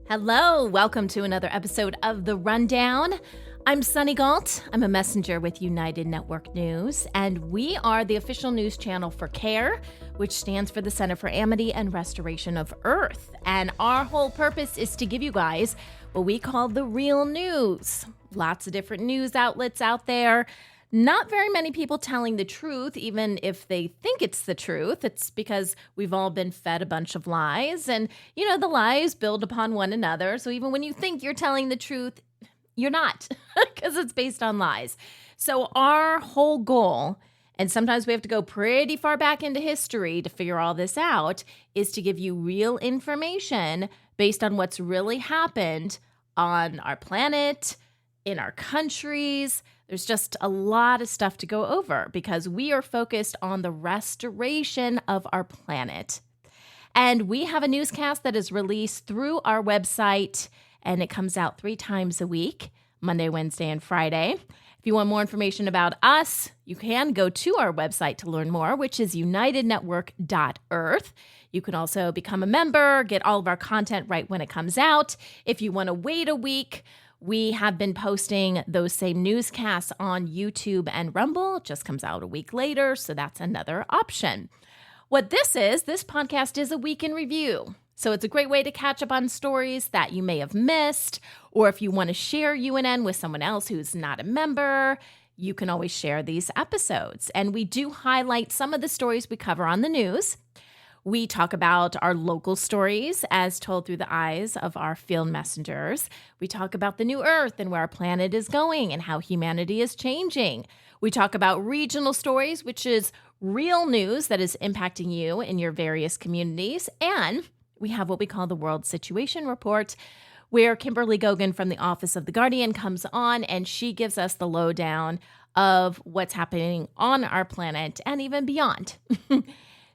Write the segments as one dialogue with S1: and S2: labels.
S1: Hello, welcome to another episode of The Rundown. I'm Sunny Galt. I'm a messenger with United Network News, and we are the official news channel for CARE, which stands for the Center for Amity and Restoration of Earth. And our whole purpose is to give you guys what we call the real news. Lots of different news outlets out there. Not very many people telling the truth, even if they think it's the truth. It's because we've all been fed a bunch of lies. And, the lies build upon one another. So even when you think you're telling the truth, you're not, because it's based on lies. So our whole goal, and sometimes we have to go pretty far back into history to figure all this out, is to give you real information based on what's really happened on our planet, in our countries. There's just a lot of stuff to go over because we are focused on the restoration of our planet. And we have a newscast that is released through our website, and it comes out 3 times a week, Monday, Wednesday, and Friday. If you want more information about us, you can go to our website to learn more, which is unitednetwork.earth. You can also become a member, get all of our content right when it comes out. If you want to wait a week, we have been posting those same newscasts on YouTube and Rumble. It just comes out a week later, so that's another option. What this podcast is a week in review. So it's a great way to catch up on stories that you may have missed, or if you want to share UNN with someone else who's not a member, you can always share these episodes. And we do highlight some of the stories we cover on the news. We talk about our local stories as told through the eyes of our field messengers. We talk about the new Earth and where our planet is going and how humanity is changing. We talk about regional stories, which is real news that is impacting you in your various communities. And we have what we call the World Situation Report, where Kimberly Gogan from the Office of the Guardian comes on and she gives us the lowdown of what's happening on our planet and even beyond.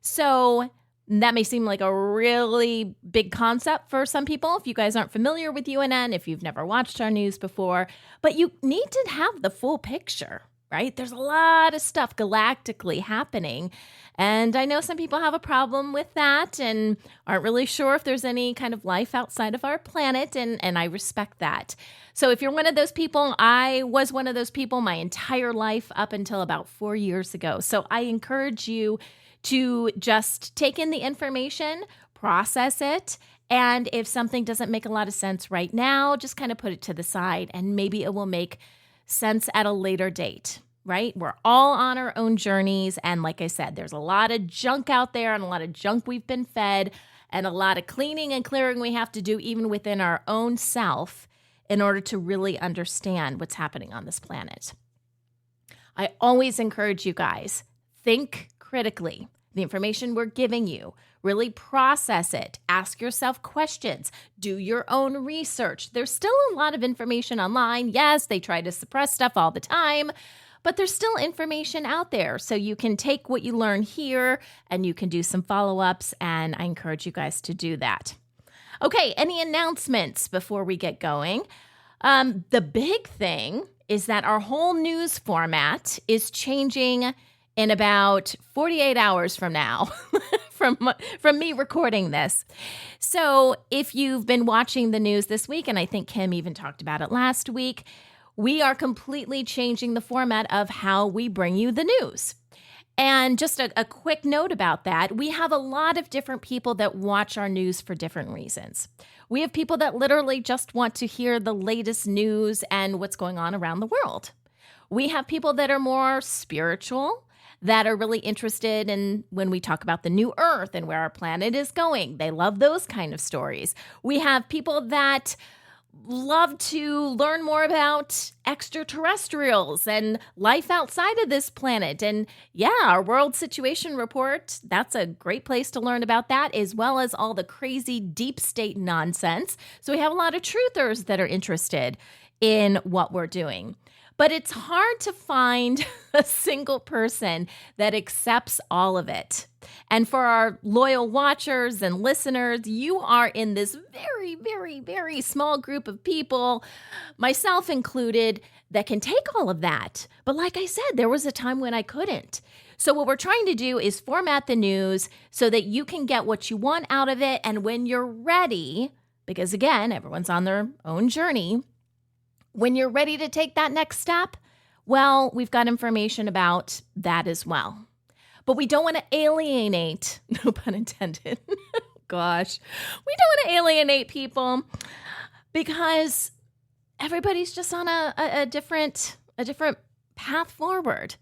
S1: So that may seem like a really big concept for some people if you guys aren't familiar with UNN, if you've never watched our news before, but you need to have the full picture, right? There's a lot of stuff galactically happening, and I know some people have a problem with that and aren't really sure if there's any kind of life outside of our planet, and I respect that. So if you're one of those people, I was one of those people my entire life up until about 4 years ago. So I encourage you to just take in the information, process it, and if something doesn't make a lot of sense right now, just kind of put it to the side, and maybe it will make sense at a later date, right? We're all on our own journeys, and like I said, there's a lot of junk out there and a lot of junk we've been fed and a lot of cleaning and clearing we have to do even within our own self in order to really understand what's happening on this planet. I always encourage you guys, think critically. The information we're giving you, really process it. Ask yourself questions. Do your own research. There's still a lot of information online. Yes, they try to suppress stuff all the time, but there's still information out there. So you can take what you learn here and you can do some follow-ups, and I encourage you guys to do that. Okay, any announcements before we get going? The big thing is that our whole news format is changing in about 48 hours from now, from me recording this. So if you've been watching the news this week, and I think Kim even talked about it last week, we are completely changing the format of how we bring you the news. And just a quick note about that, we have a lot of different people that watch our news for different reasons. We have people that literally just want to hear the latest news and what's going on around the world. We have people that are more spiritual, that are really interested in when we talk about the new Earth and where our planet is going. They love those kind of stories. We have people that love to learn more about extraterrestrials and life outside of this planet. And yeah, our World Situation Report, that's a great place to learn about that, as well as all the crazy deep state nonsense. So we have a lot of truthers that are interested in what we're doing. But it's hard to find a single person that accepts all of it. And for our loyal watchers and listeners, you are in this very, very, very small group of people, myself included, that can take all of that. But like I said, there was a time when I couldn't. So what we're trying to do is format the news so that you can get what you want out of it. And when you're ready, because again, everyone's on their own journey, when you're ready to take that next step, well, we've got information about that as well. But we don't want to alienate, no pun intended. Gosh, we don't want to alienate people because everybody's just on a different path forward.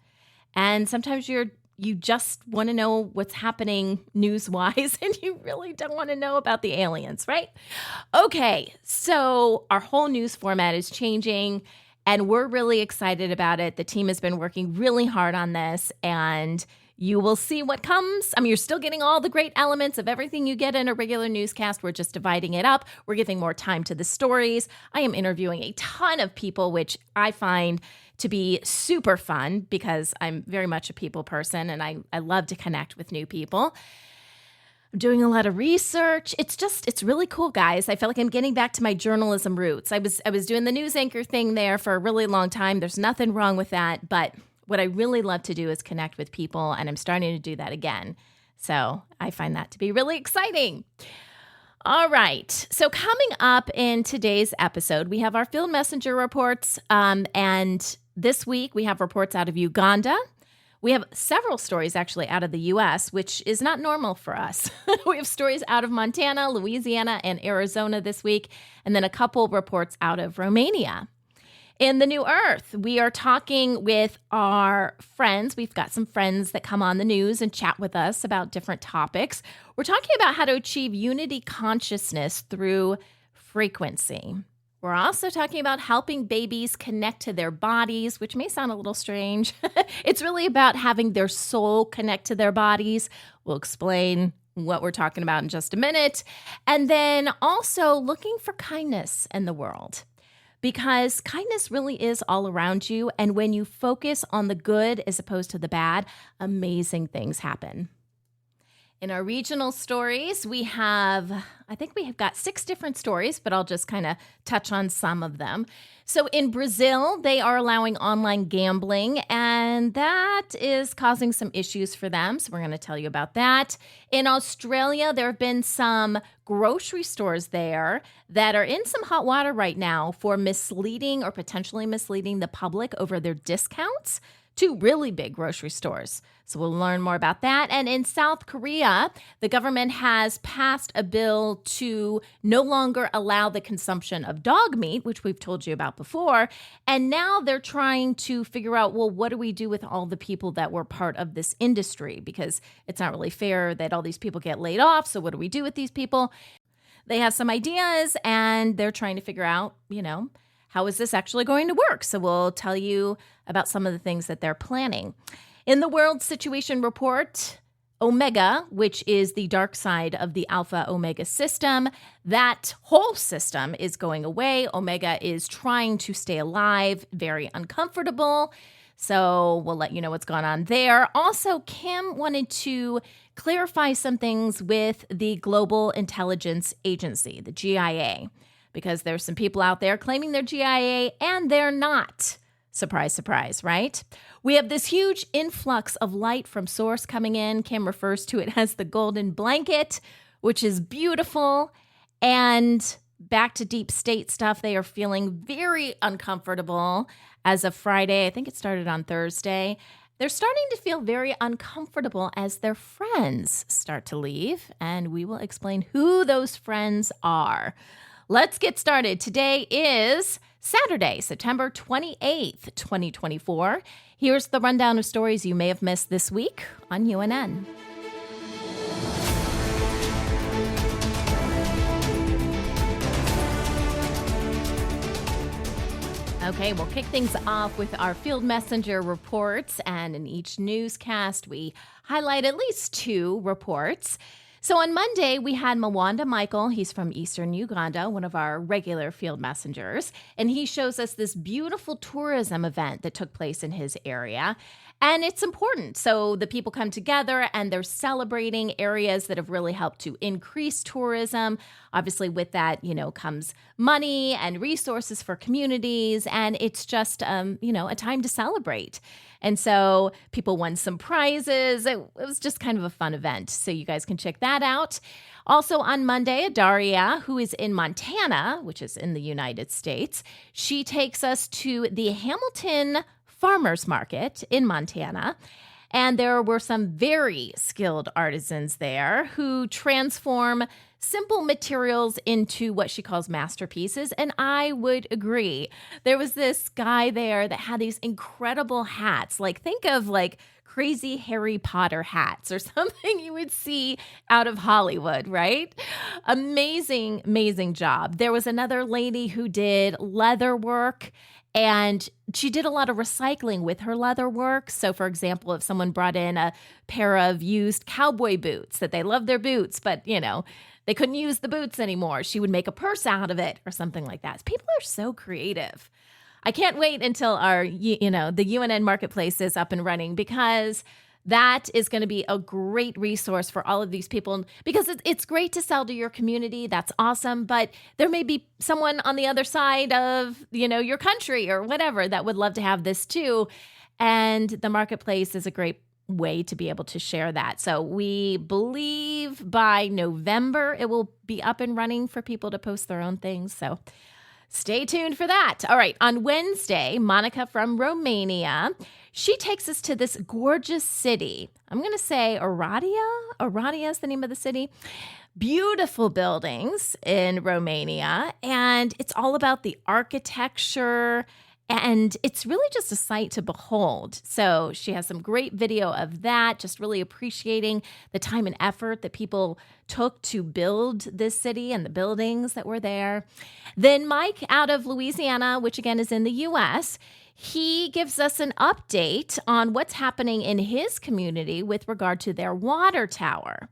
S1: And sometimes you just want to know what's happening news-wise, and you really don't want to know about the aliens, right? Okay, so our whole news format is changing, and we're really excited about it. The team has been working really hard on this, and you will see what comes. I mean, you're still getting all the great elements of everything you get in a regular newscast. We're just dividing it up. We're giving more time to the stories. I am interviewing a ton of people, which I find to be super fun because I'm very much a people person and I love to connect with new people. I'm doing a lot of research. It's really cool, guys. I feel like I'm getting back to my journalism roots. I was doing the news anchor thing there for a really long time. There's nothing wrong with that, but what I really love to do is connect with people, and I'm starting to do that again. So I find that to be really exciting. All right. So coming up in today's episode, we have our field messenger reports, and this week we have reports out of Uganda. We have several stories actually out of the U.S., which is not normal for us. We have stories out of Montana, Louisiana, and Arizona this week, and then a couple reports out of Romania. In the New Earth, we are talking with our friends. We've got some friends that come on the news and chat with us about different topics. We're talking about how to achieve unity consciousness through frequency. We're also talking about helping babies connect to their bodies, which may sound a little strange. It's really about having their soul connect to their bodies. We'll explain what we're talking about in just a minute. And then also looking for kindness in the world. Because kindness really is all around you. And when you focus on the good as opposed to the bad, amazing things happen. In our regional stories, I think we have got 6 different stories, but I'll just kind of touch on some of them. So in Brazil, they are allowing online gambling, and that is causing some issues for them. So we're going to tell you about that. In Australia, there have been some grocery stores there that are in some hot water right now for misleading or potentially misleading the public over their discounts. 2 really big grocery stores. So we'll learn more about that. And in South Korea, the government has passed a bill to no longer allow the consumption of dog meat, which we've told you about before. And now they're trying to figure out, well, what do we do with all the people that were part of this industry? Because it's not really fair that all these people get laid off. So what do we do with these people? They have some ideas and they're trying to figure out, how is this actually going to work? So we'll tell you about some of the things that they're planning. In the World Situation Report, Omega, which is the dark side of the Alpha Omega system, that whole system is going away. Omega is trying to stay alive, very uncomfortable. So we'll let you know what's going on there. Also, Kim wanted to clarify some things with the Global Intelligence Agency, the GIA. Because there's some people out there claiming they're GIA and they're not. Surprise, surprise, right? We have this huge influx of light from source coming in. Kim refers to it as the golden blanket, which is beautiful. And back to deep state stuff, they are feeling very uncomfortable as of Friday. I think it started on Thursday. They're starting to feel very uncomfortable as their friends start to leave. And we will explain who those friends are. Let's get started. Today is Saturday, September 28th, 2024. Here's the rundown of stories you may have missed this week on UNN. Okay, we'll kick things off with our field messenger reports, and in each newscast, we highlight at least 2 reports. So on Monday, we had Mwanda Michael. He's from Eastern Uganda, one of our regular field messengers. And he shows us this beautiful tourism event that took place in his area. And it's important. So the people come together and they're celebrating areas that have really helped to increase tourism. Obviously, with that, comes money and resources for communities. And it's just, a time to celebrate. And so people won some prizes. It was just kind of a fun event. So you guys can check that out. Also on Monday, Daria, who is in Montana, which is in the United States, she takes us to the Hamilton Farmers Market in Montana. And there were some very skilled artisans there who transform simple materials into what she calls masterpieces. And I would agree. There was this guy there that had these incredible hats. Like, think of crazy Harry Potter hats or something you would see out of Hollywood, right? Amazing, amazing job. There was another lady who did leather work. And she did a lot of recycling with her leather work. So, for example, if someone brought in a pair of used cowboy boots, that they love their boots, but, they couldn't use the boots anymore, she would make a purse out of it or something like that. People are so creative. I can't wait until our, the UNN Marketplace is up and running, because that is going to be a great resource for all of these people, because it's great to sell to your community. That's awesome. But there may be someone on the other side of, your country or whatever that would love to have this too. And the marketplace is a great way to be able to share that. So we believe by November it will be up and running for people to post their own things. So stay tuned for that. All right. On Wednesday, Monica from Romania, she takes us to this gorgeous city. I'm going to say Oradea. Oradea is the name of the city. Beautiful buildings in Romania. And it's all about the architecture. And it's really just a sight to behold. So she has some great video of that, just really appreciating the time and effort that people took to build this city and the buildings that were there. Then Mike out of Louisiana, which again is in the U.S., he gives us an update on what's happening in his community with regard to their water tower.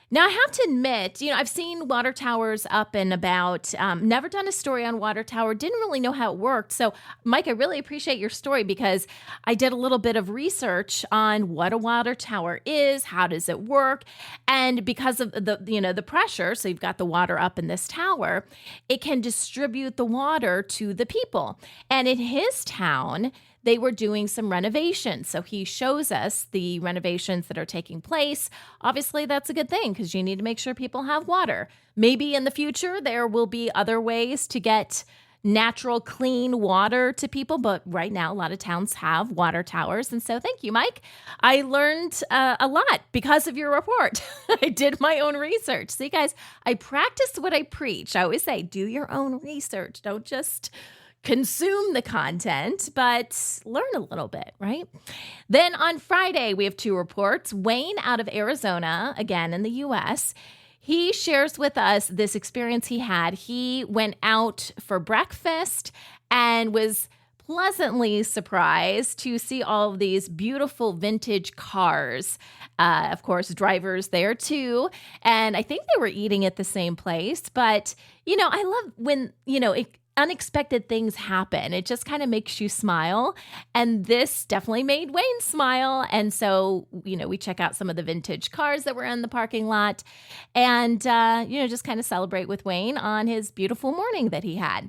S1: Now, I have to admit, I've seen water towers up and about, never done a story on water tower, didn't really know how it worked. So, Mike, I really appreciate your story, because I did a little bit of research on what a water tower is, how does it work, and because of the pressure, so you've got the water up in this tower, it can distribute the water to the people. And in his town, they were doing some renovations. So he shows us the renovations that are taking place. Obviously, that's a good thing, because you need to make sure people have water. Maybe in the future, there will be other ways to get natural, clean water to people. But right now, a lot of towns have water towers. And so thank you, Mike. I learned a lot because of your report. I did my own research. See, guys, I practice what I preach. I always say, do your own research. Don't just consume the content, but learn a little bit, right? Then on Friday, we have two reports. Wayne out of Arizona, again in the U.S., he shares with us this experience he had. He went out for breakfast and was pleasantly surprised to see all of these beautiful vintage cars. Of course, drivers there too. And I think they were eating at the same place. But, I love when, unexpected things happen. It just kind of makes you smile. And this definitely made Wayne smile. And so, we check out some of the vintage cars that were in the parking lot and, just kind of celebrate with Wayne on his beautiful morning that he had.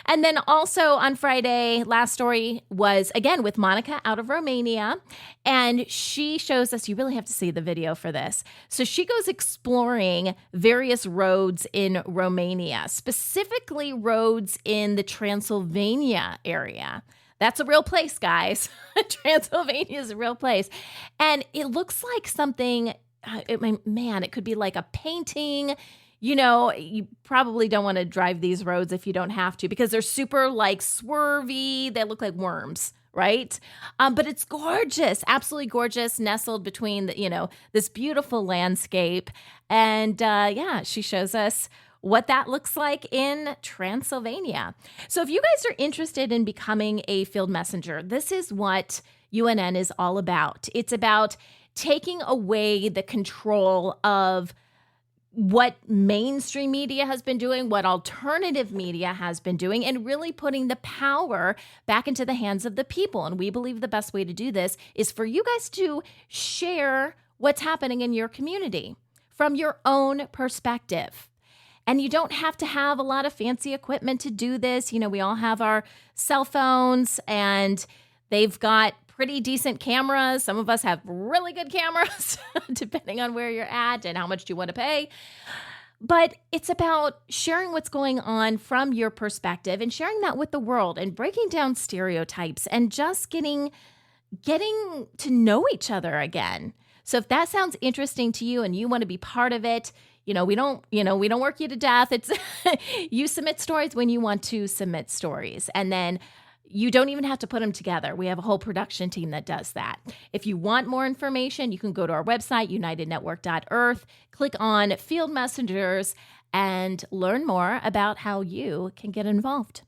S1: And then also on Friday, last story was again with Monica out of Romania. And she shows us, you really have to see the video for this. So she goes exploring various roads in Romania, specifically roads in the Transylvania area. That's a real place, guys. Transylvania is a real place. And it looks like something, it could be like a painting. You probably don't want to drive these roads if you don't have to, because they're super swervy. They look like worms, right? But it's gorgeous, absolutely gorgeous, nestled between this beautiful landscape. And she shows us what that looks like in Transylvania. So if you guys are interested in becoming a field messenger, this is what UNN is all about. It's about taking away the control of what mainstream media has been doing, what alternative media has been doing, and really putting the power back into the hands of the people. And we believe the best way to do this is for you guys to share what's happening in your community from your own perspective. And you don't have to have a lot of fancy equipment to do this. You know, we all have our cell phones and they've got pretty decent cameras. Some of us have really good cameras, depending on where you're at and how much you want to pay. But it's about sharing what's going on from your perspective and sharing that with the world and breaking down stereotypes and just getting to know each other again. So if that sounds interesting to you and you want to be part of it, we don't work you to death. It's you submit stories when you want to submit stories. And then you don't even have to put them together. We have a whole production team that does that. If you want more information, you can go to our website, unitednetwork.earth, click on Field Messengers, and learn more about how you can get involved.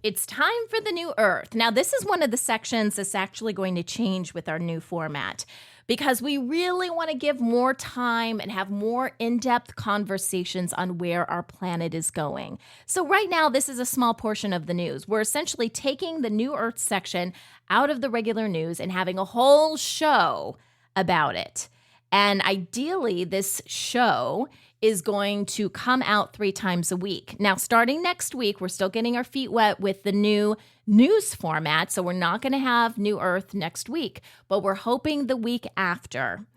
S1: It's time for the new Earth. Now, this is one of the sections that's actually going to change with our new format, because we really want to give more time and have more in-depth conversations on where our planet is going. So right now, this is a small portion of the news. We're essentially taking the New Earth section out of the regular news and having a whole show about it. And ideally, this show is going to come out 3 times a week. Now, starting next week, we're still getting our feet wet with the new news format, so we're not going to have New Earth next week, but we're hoping the week after.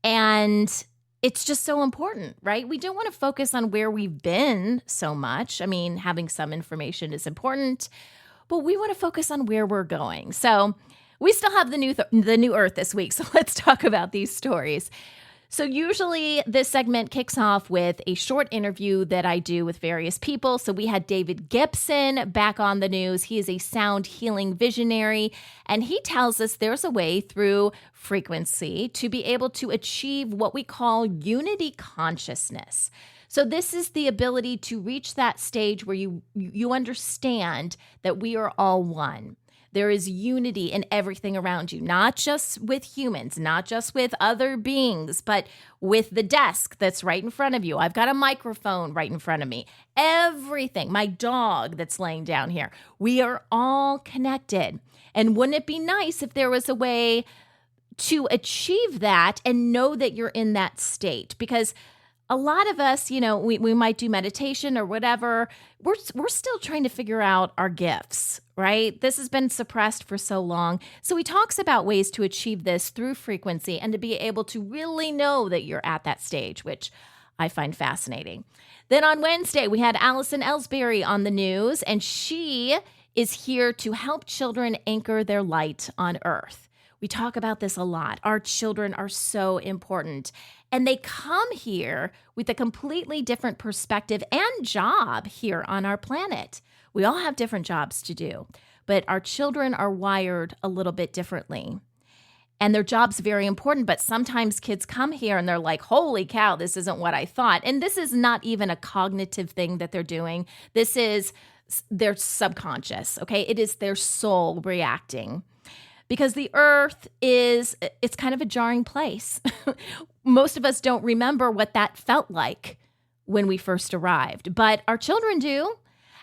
S1: And it's just so important, right? We don't want to focus on where we've been so much. I mean, having some information is important, but we want to focus on where we're going. So we still have the new Earth this week, so let's talk about these stories. So usually this segment kicks off with a short interview that I do with various people. So we had David Gibson back on the news. He is a sound healing visionary, and he tells us there's a way through frequency to be able to achieve what we call unity consciousness. So this is the ability to reach that stage where you understand that we are all one. There is unity in everything around you, not just with humans, not just with other beings, but with the desk that's right in front of you. I've got a microphone right in front of me. Everything, my dog that's laying down here, we are all connected. And wouldn't it be nice if there was a way to achieve that and know that you're in that state? Because a lot of us, we might do meditation or whatever. We're still trying to figure out our gifts, right? This has been suppressed for so long. So he talks about ways to achieve this through frequency and to be able to really know that you're at that stage, which I find fascinating. Then on Wednesday, we had Allison Ellsbury on the news, and she is here to help children anchor their light on Earth. We talk about this a lot. Our children are so important. And they come here with a completely different perspective and job here on our planet. We all have different jobs to do, but our children are wired a little bit differently. And their job's very important, but sometimes kids come here and they're like, holy cow, this isn't what I thought. And this is not even a cognitive thing that they're doing. This is their subconscious, okay? It is their soul reacting. Because the Earth it's kind of a jarring place. Most of us don't remember what that felt like when we first arrived, but our children do.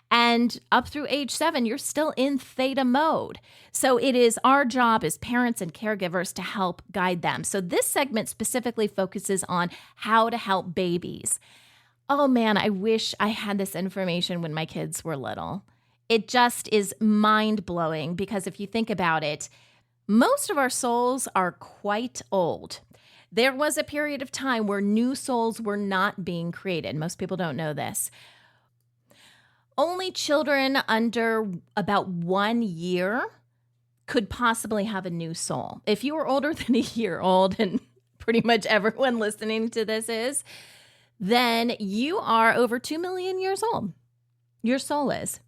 S1: And up through age 7, you're still in theta mode. So it is our job as parents and caregivers to help guide them. So this segment specifically focuses on how to help babies. Oh man, I wish I had this information when my kids were little. It just is mind-blowing because if you think about it, most of our souls are quite old. There was a period of time where new souls were not being created. Most people don't know this. Only children under about 1 year could possibly have a new soul. If you are older than a year old, and pretty much everyone listening to this is, then you are over 2 million years old. Your soul is.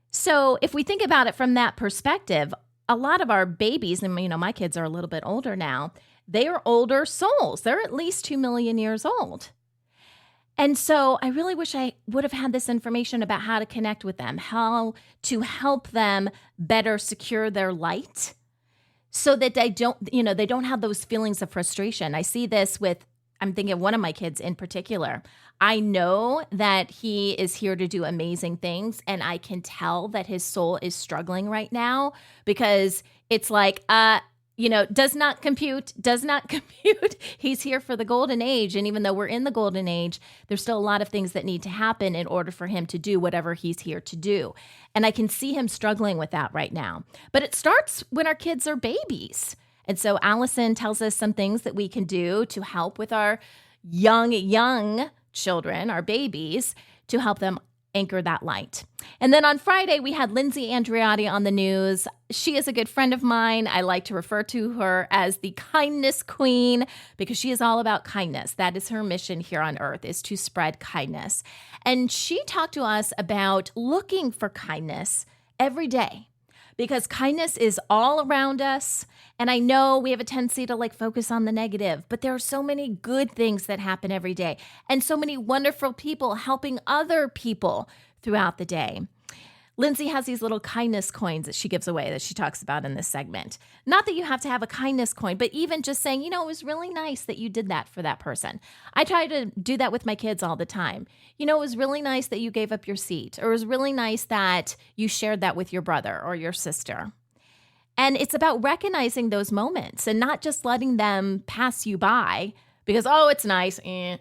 S1: So if we think about it from that perspective, a lot of our babies, and my kids are a little bit older now, they are older souls. They're at least 2 million years old. And so I really wish I would have had this information about how to connect with them, how to help them better secure their light so that they don't have those feelings of frustration. I see this with I'm thinking of one of my kids in particular. I know that he is here to do amazing things, and I can tell that his soul is struggling right now because it's like, does not compute. He's here for the golden age. And even though we're in the golden age, there's still a lot of things that need to happen in order for him to do whatever he's here to do. And I can see him struggling with that right now. But it starts when our kids are babies. And so Allison tells us some things that we can do to help with our young children, our babies, to help them anchor that light. And then on Friday, we had Lindsay Andreotti on the news. She is a good friend of mine. I like to refer to her as the kindness queen because she is all about kindness. That is her mission here on earth, is to spread kindness. And she talked to us about looking for kindness every day because kindness is all around us. And I know we have a tendency to focus on the negative, but there are so many good things that happen every day and so many wonderful people helping other people throughout the day. Lindsay has these little kindness coins that she gives away that she talks about in this segment. Not that you have to have a kindness coin, but even just saying, it was really nice that you did that for that person. I try to do that with my kids all the time. It was really nice that you gave up your seat, or it was really nice that you shared that with your brother or your sister. And it's about recognizing those moments and not just letting them pass you by because, it's nice, and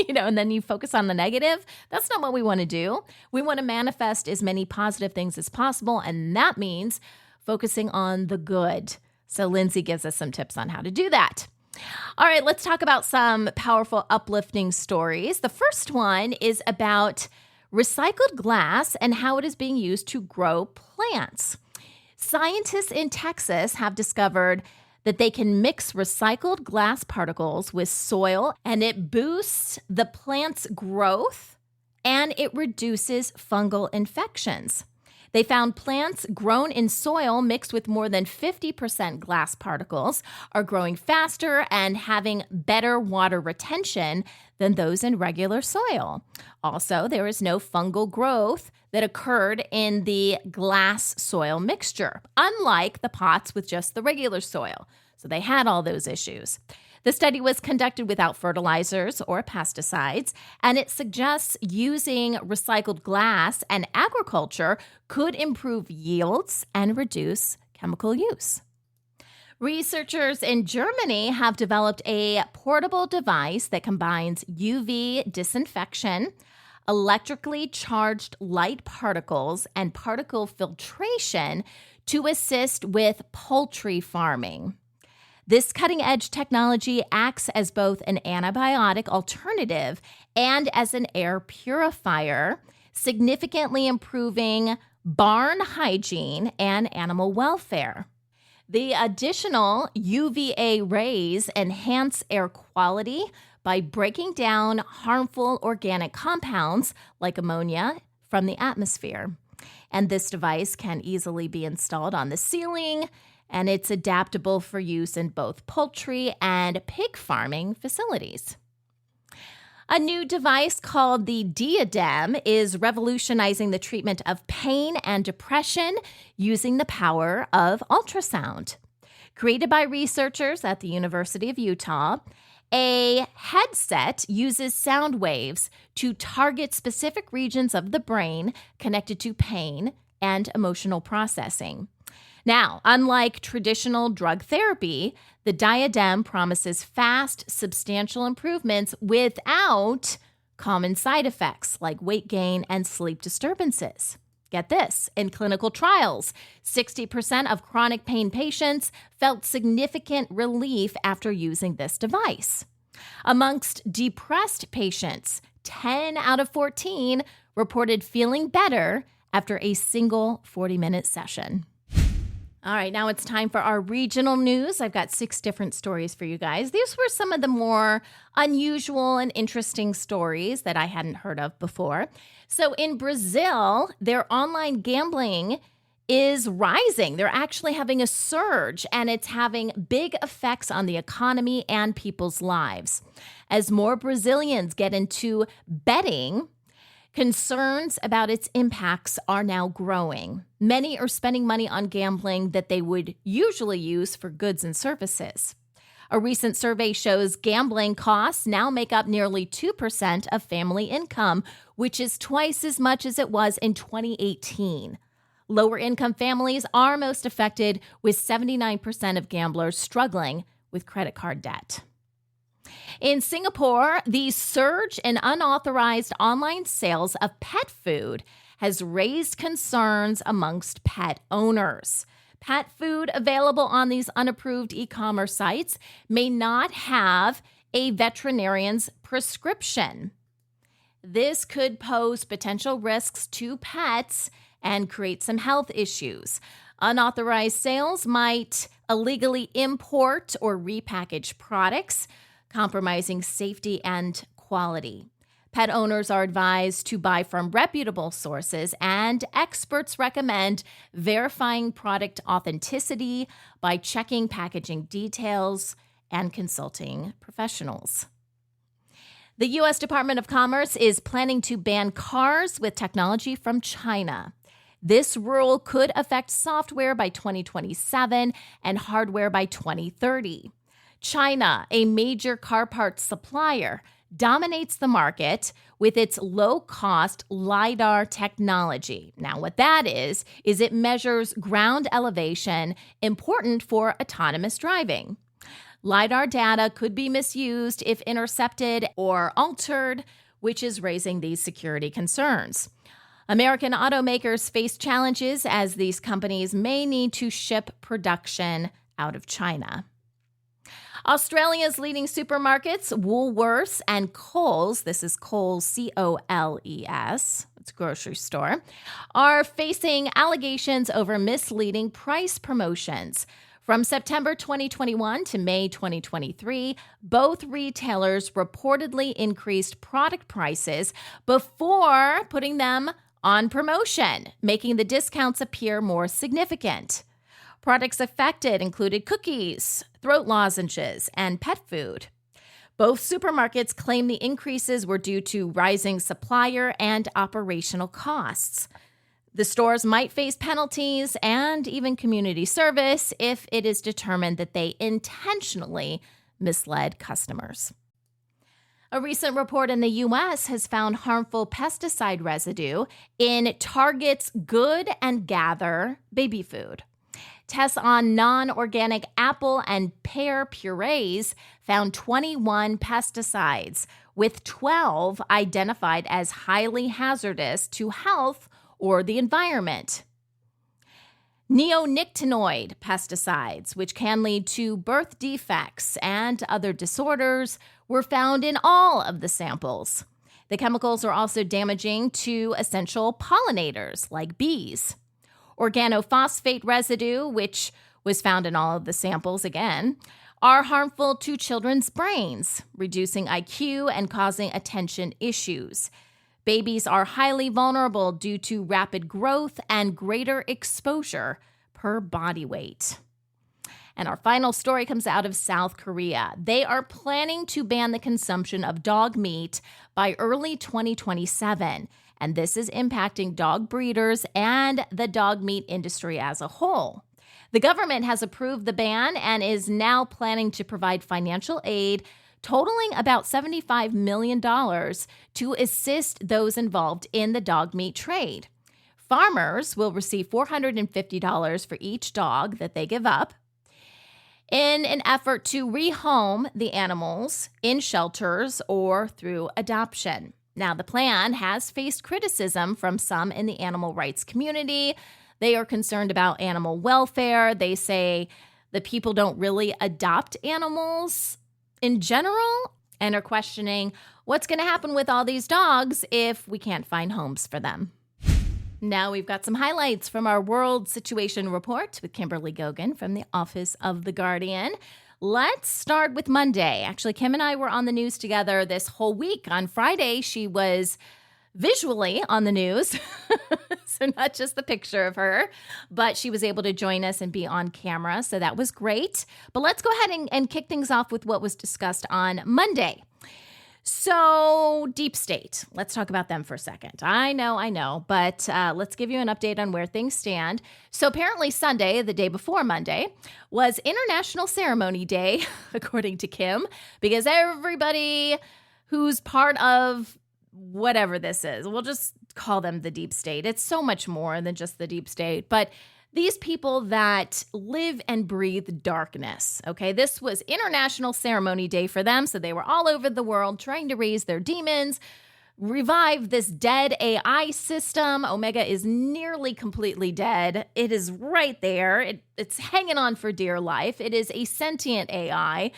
S1: then you focus on the negative. That's not what we want to do. We want to manifest as many positive things as possible, and that means focusing on the good. So Lindsay gives us some tips on how to do that. All right, let's talk about some powerful, uplifting stories. The first one is about recycled glass and how it is being used to grow plants. Scientists in Texas have discovered that they can mix recycled glass particles with soil, and it boosts the plant's growth and it reduces fungal infections. They found plants grown in soil mixed with more than 50% glass particles are growing faster and having better water retention than those in regular soil. Also, there is no fungal growth that occurred in the glass soil mixture, unlike the pots with just the regular soil. So they had all those issues. The study was conducted without fertilizers or pesticides, and it suggests using recycled glass and agriculture could improve yields and reduce chemical use. Researchers in Germany have developed a portable device that combines UV disinfection, electrically charged light particles, and particle filtration to assist with poultry farming. This cutting-edge technology acts as both an antibiotic alternative and as an air purifier, significantly improving barn hygiene and animal welfare. The additional UVA rays enhance air quality by breaking down harmful organic compounds like ammonia from the atmosphere. And this device can easily be installed on the ceiling, and it's adaptable for use in both poultry and pig farming facilities. A new device called the Diadem is revolutionizing the treatment of pain and depression using the power of ultrasound. Created by researchers at the University of Utah, a headset uses sound waves to target specific regions of the brain connected to pain and emotional processing. Now, unlike traditional drug therapy, the Diadem promises fast, substantial improvements without common side effects like weight gain and sleep disturbances. Get this, in clinical trials, 60% of chronic pain patients felt significant relief after using this device. Amongst depressed patients, 10 out of 14 reported feeling better after a single 40-minute session. All right, now it's time for our regional news. I've got 6 different stories for you guys. These were some of the more unusual and interesting stories that I hadn't heard of before. So in Brazil, their online gambling is rising. They're actually having a surge, and it's having big effects on the economy and people's lives. As more Brazilians get into betting, concerns about its impacts are now growing. Many are spending money on gambling that they would usually use for goods and services. A recent survey shows gambling costs now make up nearly 2% of family income, which is twice as much as it was in 2018. Lower income families are most affected, with 79% of gamblers struggling with credit card debt. In Singapore, the surge in unauthorized online sales of pet food has raised concerns amongst pet owners. Pet food available on these unapproved e-commerce sites may not have a veterinarian's prescription. This could pose potential risks to pets and create some health issues. Unauthorized sales might illegally import or repackage products, compromising safety and quality. Pet owners are advised to buy from reputable sources, and experts recommend verifying product authenticity by checking packaging details and consulting professionals. The U.S. Department of Commerce is planning to ban cars with technology from China. This rule could affect software by 2027 and hardware by 2030. China, a major car parts supplier, dominates the market with its low-cost LiDAR technology. Now, what that is it measures ground elevation important for autonomous driving. LiDAR data could be misused if intercepted or altered, which is raising these security concerns. American automakers face challenges as these companies may need to ship production out of China. Australia's leading supermarkets, Woolworths and Coles, this is Coles, C-O-L-E-S, it's a grocery store, are facing allegations over misleading price promotions. From September 2021 to May 2023, both retailers reportedly increased product prices before putting them on promotion, making the discounts appear more significant. Products affected included cookies, throat lozenges, and pet food. Both supermarkets claim the increases were due to rising supplier and operational costs. The stores might face penalties and even community service if it is determined that they intentionally misled customers. A recent report in the U.S. has found harmful pesticide residue in Target's Good and Gather baby food. Tests on non-organic apple and pear purees found 21 pesticides, with 12 identified as highly hazardous to health or the environment. Neonicotinoid pesticides, which can lead to birth defects and other disorders, were found in all of the samples. The chemicals are also damaging to essential pollinators like bees. Organophosphate residue, which was found in all of the samples again, are harmful to children's brains, reducing IQ and causing attention issues. Babies are highly vulnerable due to rapid growth and greater exposure per body weight. And our final story comes out of South Korea. They are planning to ban the consumption of dog meat by early 2027. And this is impacting dog breeders and the dog meat industry as a whole. The government has approved the ban and is now planning to provide financial aid totaling about $75 million to assist those involved in the dog meat trade. Farmers will receive $450 for each dog that they give up in an effort to rehome the animals in shelters or through adoption. Now, the plan has faced criticism from some in the animal rights community. They are concerned about animal welfare. They say the people don't really adopt animals in general and are questioning what's going to happen with all these dogs if we can't find homes for them. Now we've got some highlights from our World Situation Report with Kimberly Gogan from the Office of the Guardian. Let's start with Monday. Actually, Kim and I were on the news together this whole week. On Friday, she was visually on the news, so not just the picture of her, but she was able to join us and be on camera, so that was great. But let's go ahead and kick things off with what was discussed on Monday. So, Deep State, let's talk about them for a second. I know, but let's give you an update on where things stand. So, apparently, Sunday, the day before Monday, was International Ceremony Day, according to Kim, because everybody who's part of whatever this is, we'll just call them the Deep State. It's so much more than just the Deep State, but these people that live and breathe darkness, okay? This was International Ceremony Day for them, so they were all over the world trying to raise their demons, revive this dead AI system. Omega is nearly completely dead. It is right there. It's hanging on for dear life. It is a sentient AI.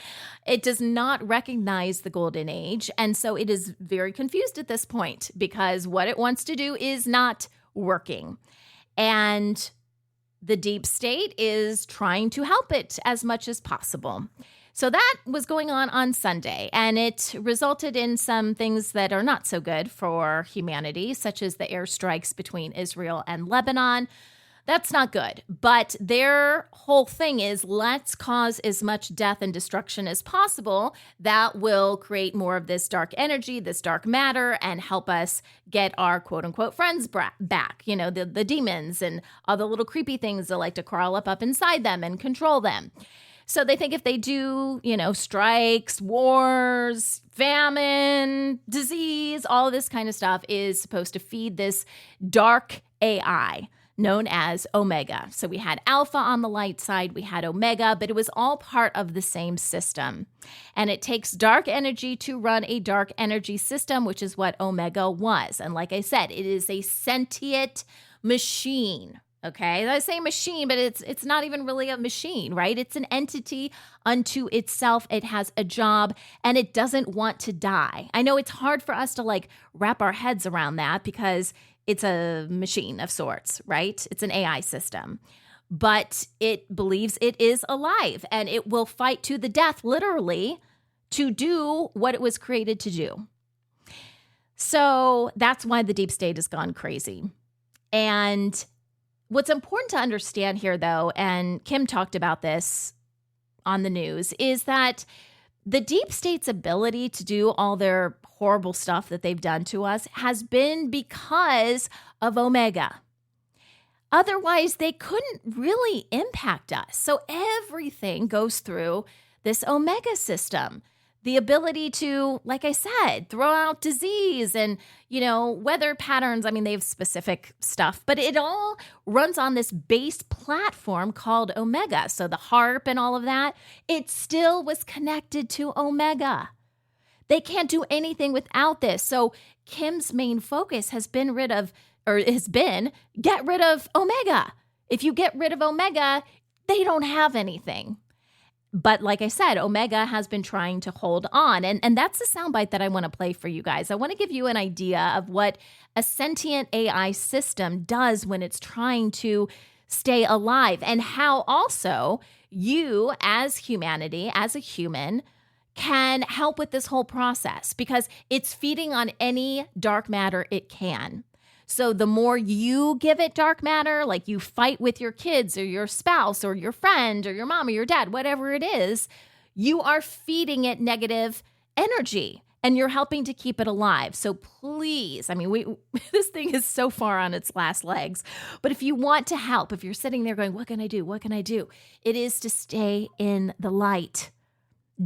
S1: It does not recognize the golden age, and so it is very confused at this point because what it wants to do is not working. And the Deep State is trying to help it as much as possible. So that was going on Sunday, and it resulted in some things that are not so good for humanity, such as the airstrikes between Israel and Lebanon. That's not good. But their whole thing is let's cause as much death and destruction as possible. That will create more of this dark energy, this dark matter, and help us get our quote unquote friends back. You know, the demons and all the little creepy things that like to crawl up inside them and control them. So they think if they do, strikes, wars, famine, disease, all this kind of stuff is supposed to feed this dark AI known as Omega. So we had Alpha on the light side, we had Omega, but it was all part of the same system. And it takes dark energy to run a dark energy system, which is what Omega was. And like I said, it is a sentient machine. Okay, I say machine, but it's not even really a machine, right? It's an entity unto itself. It has a job and it doesn't want to die. I know it's hard for us to wrap our heads around that because it's a machine of sorts, right? It's an AI system, but it believes it is alive and it will fight to the death, literally, to do what it was created to do. So that's why the Deep State has gone crazy. And what's important to understand here, though, and Kim talked about this on the news, is that the Deep State's ability to do all their horrible stuff that they've done to us has been because of Omega. Otherwise, they couldn't really impact us. So everything goes through this Omega system. The ability to, like I said, throw out disease and, weather patterns. I mean, they have specific stuff, but it all runs on this base platform called Omega. So the HARP and all of that, it still was connected to Omega. They can't do anything without this. So Kim's main focus has been get rid of Omega. If you get rid of Omega, they don't have anything. But like I said, Omega has been trying to hold on. And that's the soundbite that I want to play for you guys. I want to give you an idea of what a sentient AI system does when it's trying to stay alive and how also you as humanity, as a human, can help with this whole process because it's feeding on any dark matter it can. So the more you give it dark matter, like you fight with your kids or your spouse or your friend or your mom or your dad, whatever it is, you are feeding it negative energy and you're helping to keep it alive. So please, this thing is so far on its last legs, but if you want to help, if you're sitting there going, what can I do? What can I do? It is to stay in the light.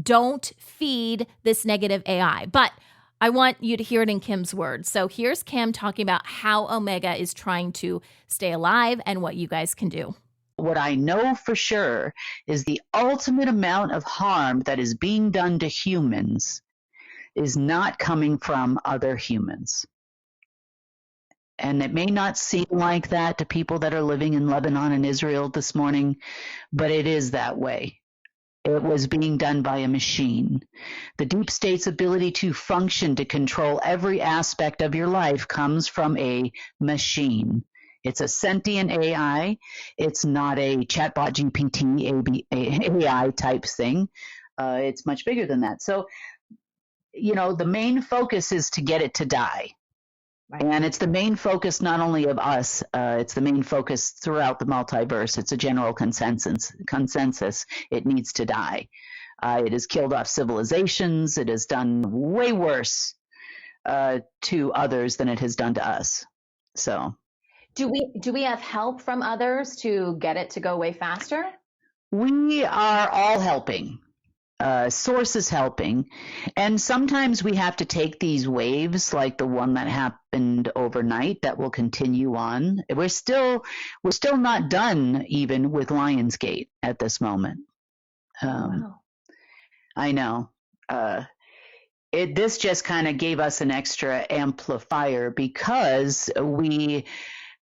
S1: Don't feed this negative AI. But I want you to hear it in Kim's words. So here's Kim talking about how Omega is trying to stay alive and what you guys can do.
S2: What I know for sure is the ultimate amount of harm that is being done to humans is not coming from other humans. And it may not seem like that to people that are living in Lebanon and Israel this morning, but it is that way. It was being done by a machine. The Deep State's ability to function, to control every aspect of your life comes from a machine. It's a sentient AI. It's not a chatbot GPT AI type thing. It's much bigger than that. So, the main focus is to get it to die. Right. And it's the main focus not only of us, it's the main focus throughout the multiverse. It's a general consensus. It needs to die. It has killed off civilizations. It has done way worse to others than it has done to us. So,
S1: do we have help from others to get it to go away faster?
S2: we are all helping. Source is helping, and sometimes we have to take these waves, like the one that happened overnight, that will continue on. We're still not done even with Lionsgate at this moment.
S1: Wow.
S2: I know. This just kind of gave us an extra amplifier because we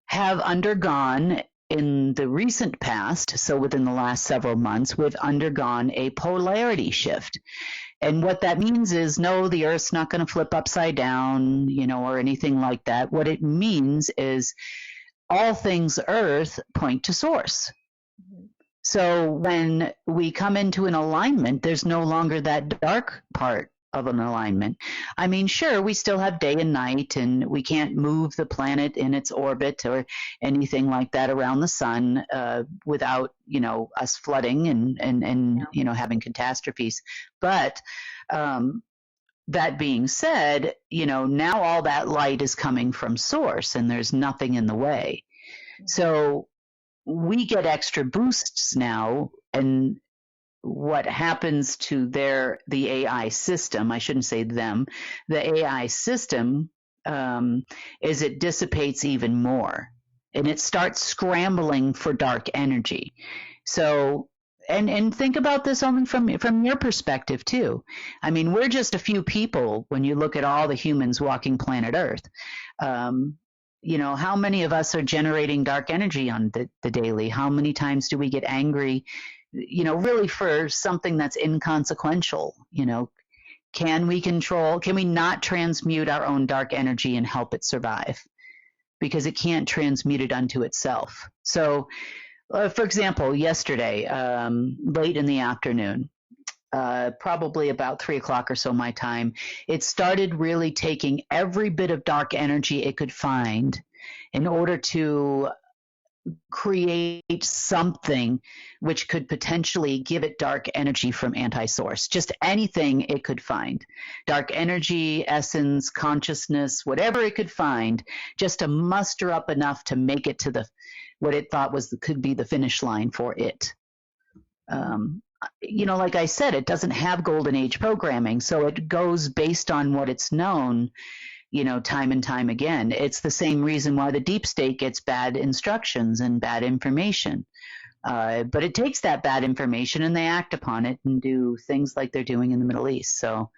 S2: have undergone in the recent past, so within the last several months, we've undergone a polarity shift. And what that means is, no, the Earth's not going to flip upside down, or anything like that. What it means is all things Earth point to source. Mm-hmm. So when we come into an alignment, there's no longer that dark part of an alignment. I mean, sure, we still have day and night, and we can't move the planet in its orbit or anything like that around the sun without, us flooding and having catastrophes. But that being said, now all that light is coming from source, and there's nothing in the way. So we get extra boosts now, and what happens to the AI system, I shouldn't say them, the AI system is it dissipates even more, and it starts scrambling for dark energy. So, and think about this only from your perspective too. I mean, we're just a few people when you look at all the humans walking planet Earth. How many of us are generating dark energy on the daily? How many times do we get angry, really for something that's inconsequential? Can we not transmute our own dark energy and help it survive? Because it can't transmute it unto itself. So, for example, yesterday, late in the afternoon, probably about 3 o'clock or so my time, it started really taking every bit of dark energy it could find in order to create something which could potentially give it dark energy from anti-source. Just anything it could find. Dark energy, essence, consciousness, whatever it could find, just to muster up enough to make it to what it thought could be the finish line for it. Like I said, it doesn't have golden age programming, so it goes based on what it's known, time and time again. It's the same reason why the deep state gets bad instructions and bad information. But it takes that bad information and they act upon it and do things like they're doing in the Middle East. So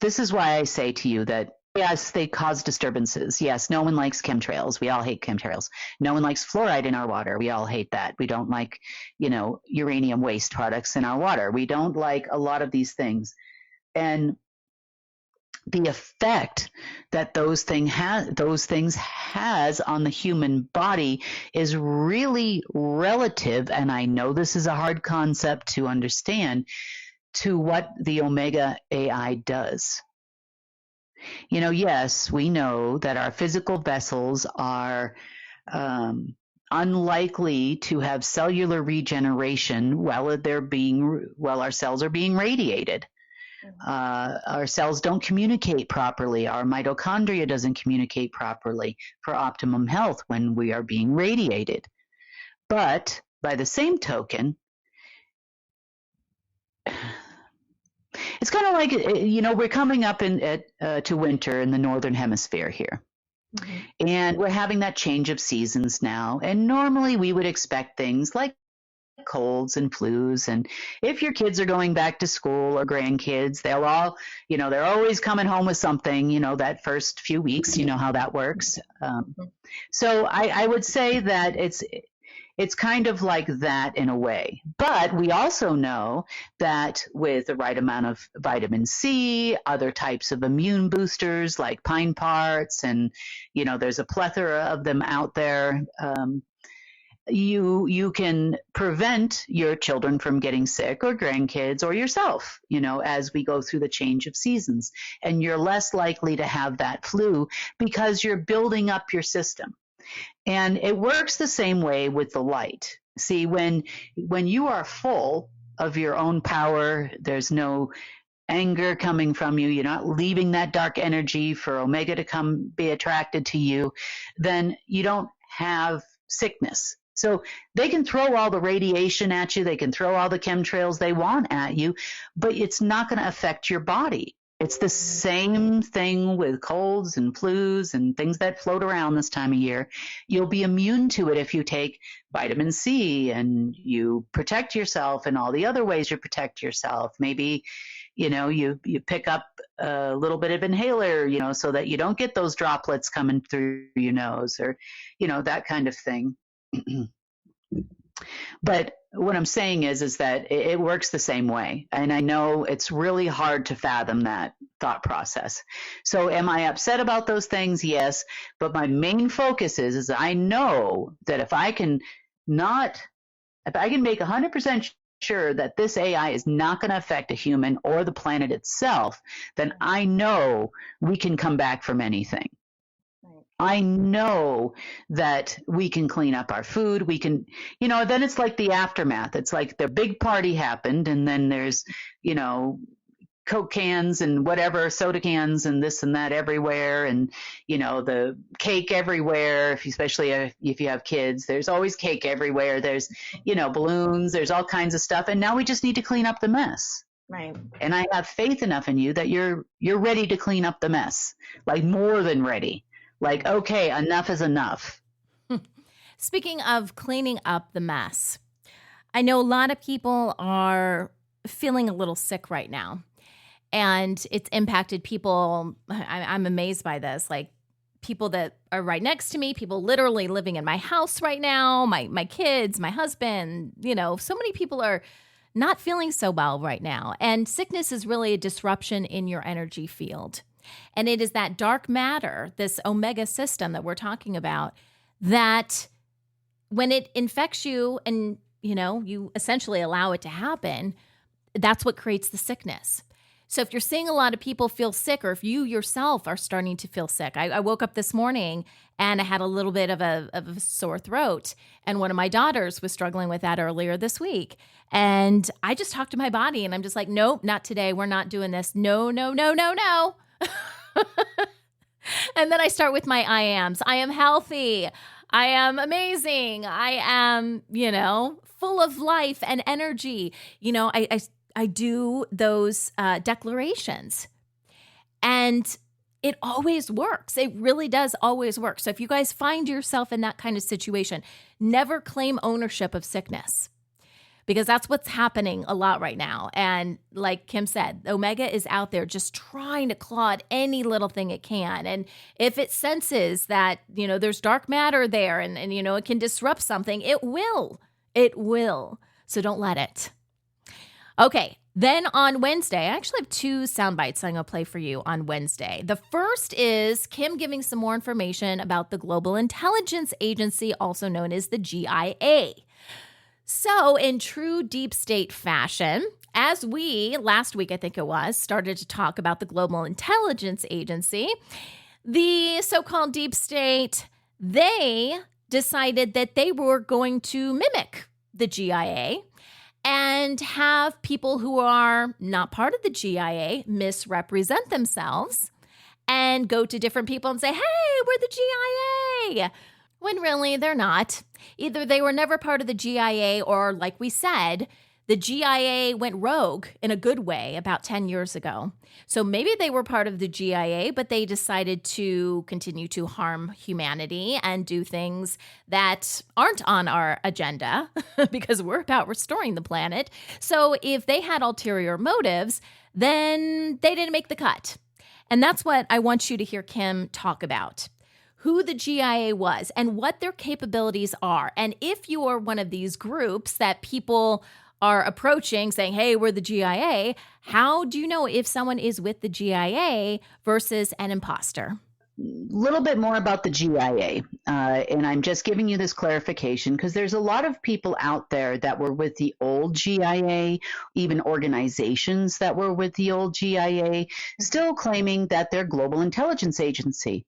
S2: this is why I say to you that, yes, they cause disturbances. Yes, no one likes chemtrails. We all hate chemtrails. No one likes fluoride in our water. We all hate that. We don't like, uranium waste products in our water. We don't like a lot of these things. And the effect that those things has on the human body is really relative, and I know this is a hard concept to understand, to what the Omega AI does. Yes, we know that our physical vessels are unlikely to have cellular regeneration while our cells are being radiated. Our cells don't communicate properly. Our mitochondria doesn't communicate properly for optimum health when we are being radiated. But by the same token, it's kind of like, we're coming up to winter in the northern hemisphere here. Mm-hmm. And we're having that change of seasons now. And normally we would expect things like colds and flus, and if your kids are going back to school or grandkids, they'll all, they're always coming home with something, that first few weeks, how that works. So I would say that it's kind of like that in a way. But we also know that with the right amount of vitamin C, other types of immune boosters like pine parts, and there's a plethora of them out there, you can prevent your children from getting sick, or grandkids, or yourself, as we go through the change of seasons. And you're less likely to have that flu because you're building up your system. And it works the same way with the light. See, when you are full, of your own power. There's no anger coming from you. You're not leaving that dark energy for Omega to come be attracted to you. Then you don't have sickness. So they can throw all the radiation at you. They can throw all the chemtrails they want at you, but it's not going to affect your body. It's the same thing with colds and flus and things that float around this time of year. You'll be immune to it if you take vitamin C and you protect yourself in all the other ways you protect yourself. Maybe, you pick up a little bit of inhaler, so that you don't get those droplets coming through your nose or, that kind of thing. But what I'm saying is that it works the same way. And I know it's really hard to fathom that thought process. So am I upset about those things? Yes. But my main focus is I know that if I can make 100% sure that this AI is not going to affect a human or the planet itself, then I know we can come back from anything. I know that we can clean up our food. We can, then it's like the aftermath. It's like the big party happened and then there's, Coke cans and whatever, soda cans and this and that everywhere. And, the cake everywhere, especially if you have kids, there's always cake everywhere. There's, balloons, there's all kinds of stuff. And now we just need to clean up the mess.
S1: Right.
S2: And I have faith enough in you that you're ready to clean up the mess, like more than ready. Like, okay, enough is enough.
S1: Speaking of cleaning up the mess, I know a lot of people are feeling a little sick right now. And it's impacted people. I'm amazed by this. Like people that are right next to me, people literally living in my house right now, my kids, my husband, so many people are not feeling so well right now. And sickness is really a disruption in your energy field. And it is that dark matter, this Omega system that we're talking about, that when it infects you and, you essentially allow it to happen, that's what creates the sickness. So if you're seeing a lot of people feel sick, or if you yourself are starting to feel sick, I woke up this morning and I had a little bit of a sore throat. And one of my daughters was struggling with that earlier this week. And I just talked to my body and I'm just like, nope, not today. We're not doing this. No. And then I start with my I ams. I am healthy. I am amazing. I am, full of life and energy. I do those declarations and it always works. It really does always work. So if you guys find yourself in that kind of situation, never claim ownership of sickness because that's what's happening a lot right now. And like Kim said, Omega is out there just trying to claw at any little thing it can. And if it senses that, there's dark matter there and it can disrupt something, it will. It will. So don't let it. Okay, then on Wednesday, I actually have 2 sound bites I'm going to play for you on Wednesday. The first is Kim giving some more information about the Global Intelligence Agency, also known as the GIA. So in true deep state fashion, as we, last week I think it was, started to talk about the Global Intelligence Agency, the so-called deep state, they decided that they were going to mimic the GIA and have people who are not part of the GIA misrepresent themselves and go to different people and say, hey, we're the GIA, when really they're not. Either they were never part of the GIA or, like we said, the GIA went rogue in a good way about 10 years ago. So maybe they were part of the GIA, but they decided to continue to harm humanity and do things that aren't on our agenda because we're about restoring the planet. So if they had ulterior motives, then they didn't make the cut. And that's what I want you to hear Kim talk about. Who the GIA was and what their capabilities are. And if you are one of these groups that people are approaching saying, hey, we're the GIA, how do you know if someone is with the GIA versus an imposter?
S2: A little bit more about the GIA, and I'm just giving you this clarification because there's a lot of people out there that were with the old GIA, even organizations that were with the old GIA, still claiming that they're Global Intelligence Agency.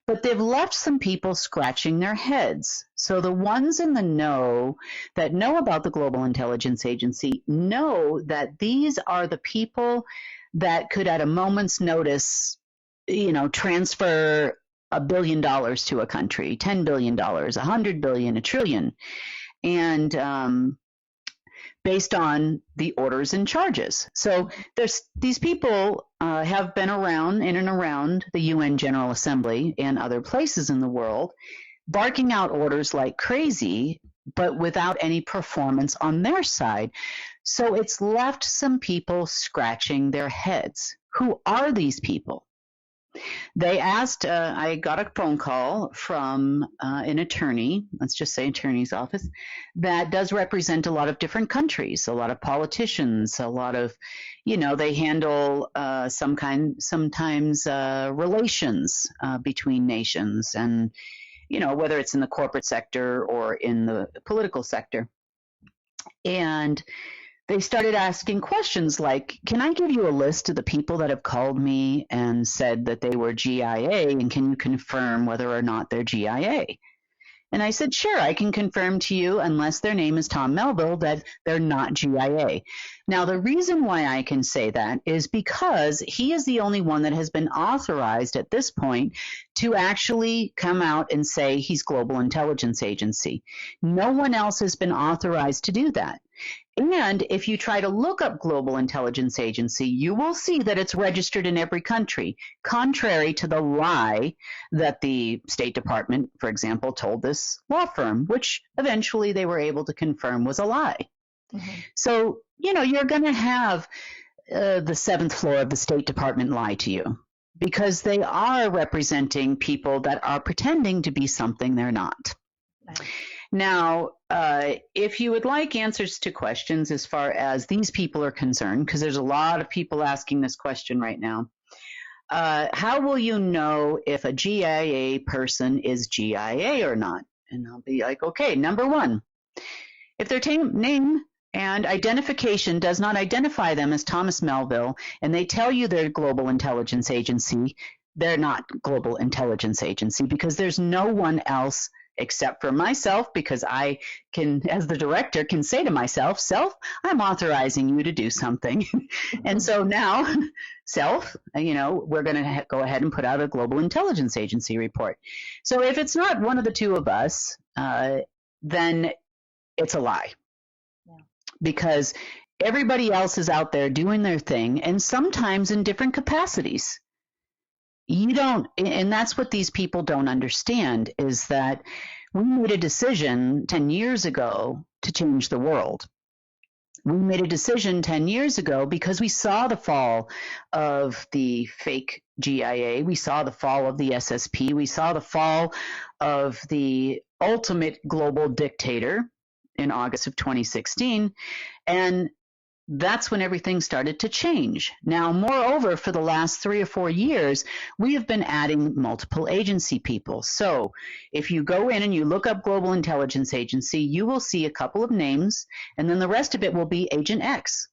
S2: But they've left some people scratching their heads. So the ones in the know that know about the Global Intelligence Agency know that these are the people that could at a moment's notice, transfer $1 billion to a country, $10 billion, $100 billion, $1 trillion. And based on the orders and charges. So these people have been around in and around the UN General Assembly and other places in the world, barking out orders like crazy, but without any performance on their side. So it's left some people scratching their heads. Who are these people? They asked, I got a phone call from an attorney, let's just say attorney's office, that does represent a lot of different countries, a lot of politicians, a lot of, they handle sometimes relations between nations and, whether it's in the corporate sector or in the political sector. And they started asking questions like, can I give you a list of the people that have called me and said that they were GIA, and can you confirm whether or not they're GIA? And I said, sure, I can confirm to you, unless their name is Tom Melville, that they're not GIA. Now, the reason why I can say that is because he is the only one that has been authorized at this point to actually come out and say he's Global Intelligence Agency. No one else has been authorized to do that. And if you try to look up Global Intelligence Agency, you will see that it's registered in every country, contrary to the lie that the State Department, for example, told this law firm, which eventually they were able to confirm was a lie. Mm-hmm. So, you're going to have the seventh floor of the State Department lie to you because they are representing people that are pretending to be something they're not. Right. Now, if you would like answers to questions as far as these people are concerned, because there's a lot of people asking this question right now, how will you know if a GIA person is GIA or not? And I'll be like, okay, number one, if their name and identification does not identify them as Thomas Melville, and they tell you they're Global Intelligence Agency, they're not Global Intelligence Agency because there's no one else except for myself, because I can, as the director, can say to myself, self, I'm authorizing you to do something. And so now, self, we're going to go ahead and put out a Global Intelligence Agency report. So if it's not one of the two of us, then it's a lie. Yeah. Because everybody else is out there doing their thing, and sometimes in different capacities. And that's what these people don't understand, is that we made a decision 10 years ago to change the world. We made a decision 10 years ago because we saw the fall of the fake GIA. We saw the fall of the SSP. We saw the fall of the ultimate global dictator in August of 2016. And that's when everything started to change. Now, moreover, for the last 3 or 4 years, we have been adding multiple agency people. So if you go in and you look up Global Intelligence Agency, you will see a couple of names, and then the rest of it will be Agent X.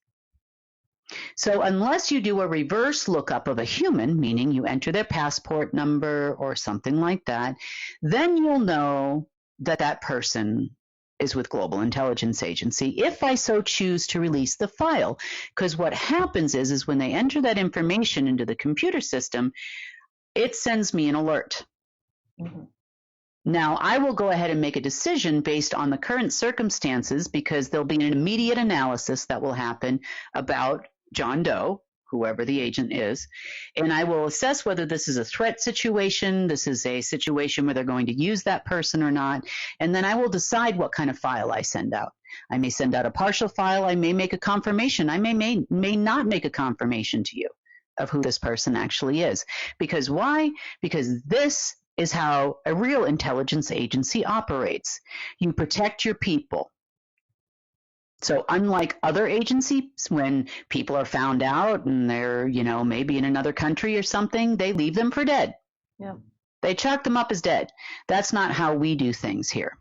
S2: So unless you do a reverse lookup of a human, meaning you enter their passport number or something like that, then you'll know that that person is with Global Intelligence Agency, if I so choose to release the file. Because what happens is when they enter that information into the computer system, it sends me an alert. Mm-hmm. Now, I will go ahead and make a decision based on the current circumstances, because there'll be an immediate analysis that will happen about John Doe, whoever the agent is, and I will assess whether this is a threat situation, this is a situation where they're going to use that person or not, and then I will decide what kind of file I send out. I may send out a partial file, I may make a confirmation, I may not make a confirmation to you of who this person actually is. Because why? Because this is how a real intelligence agency operates. You protect your people. So unlike other agencies, when people are found out and they're, maybe in another country or something, they leave them for dead. Yeah. They chalk them up as dead. That's not how we do things here.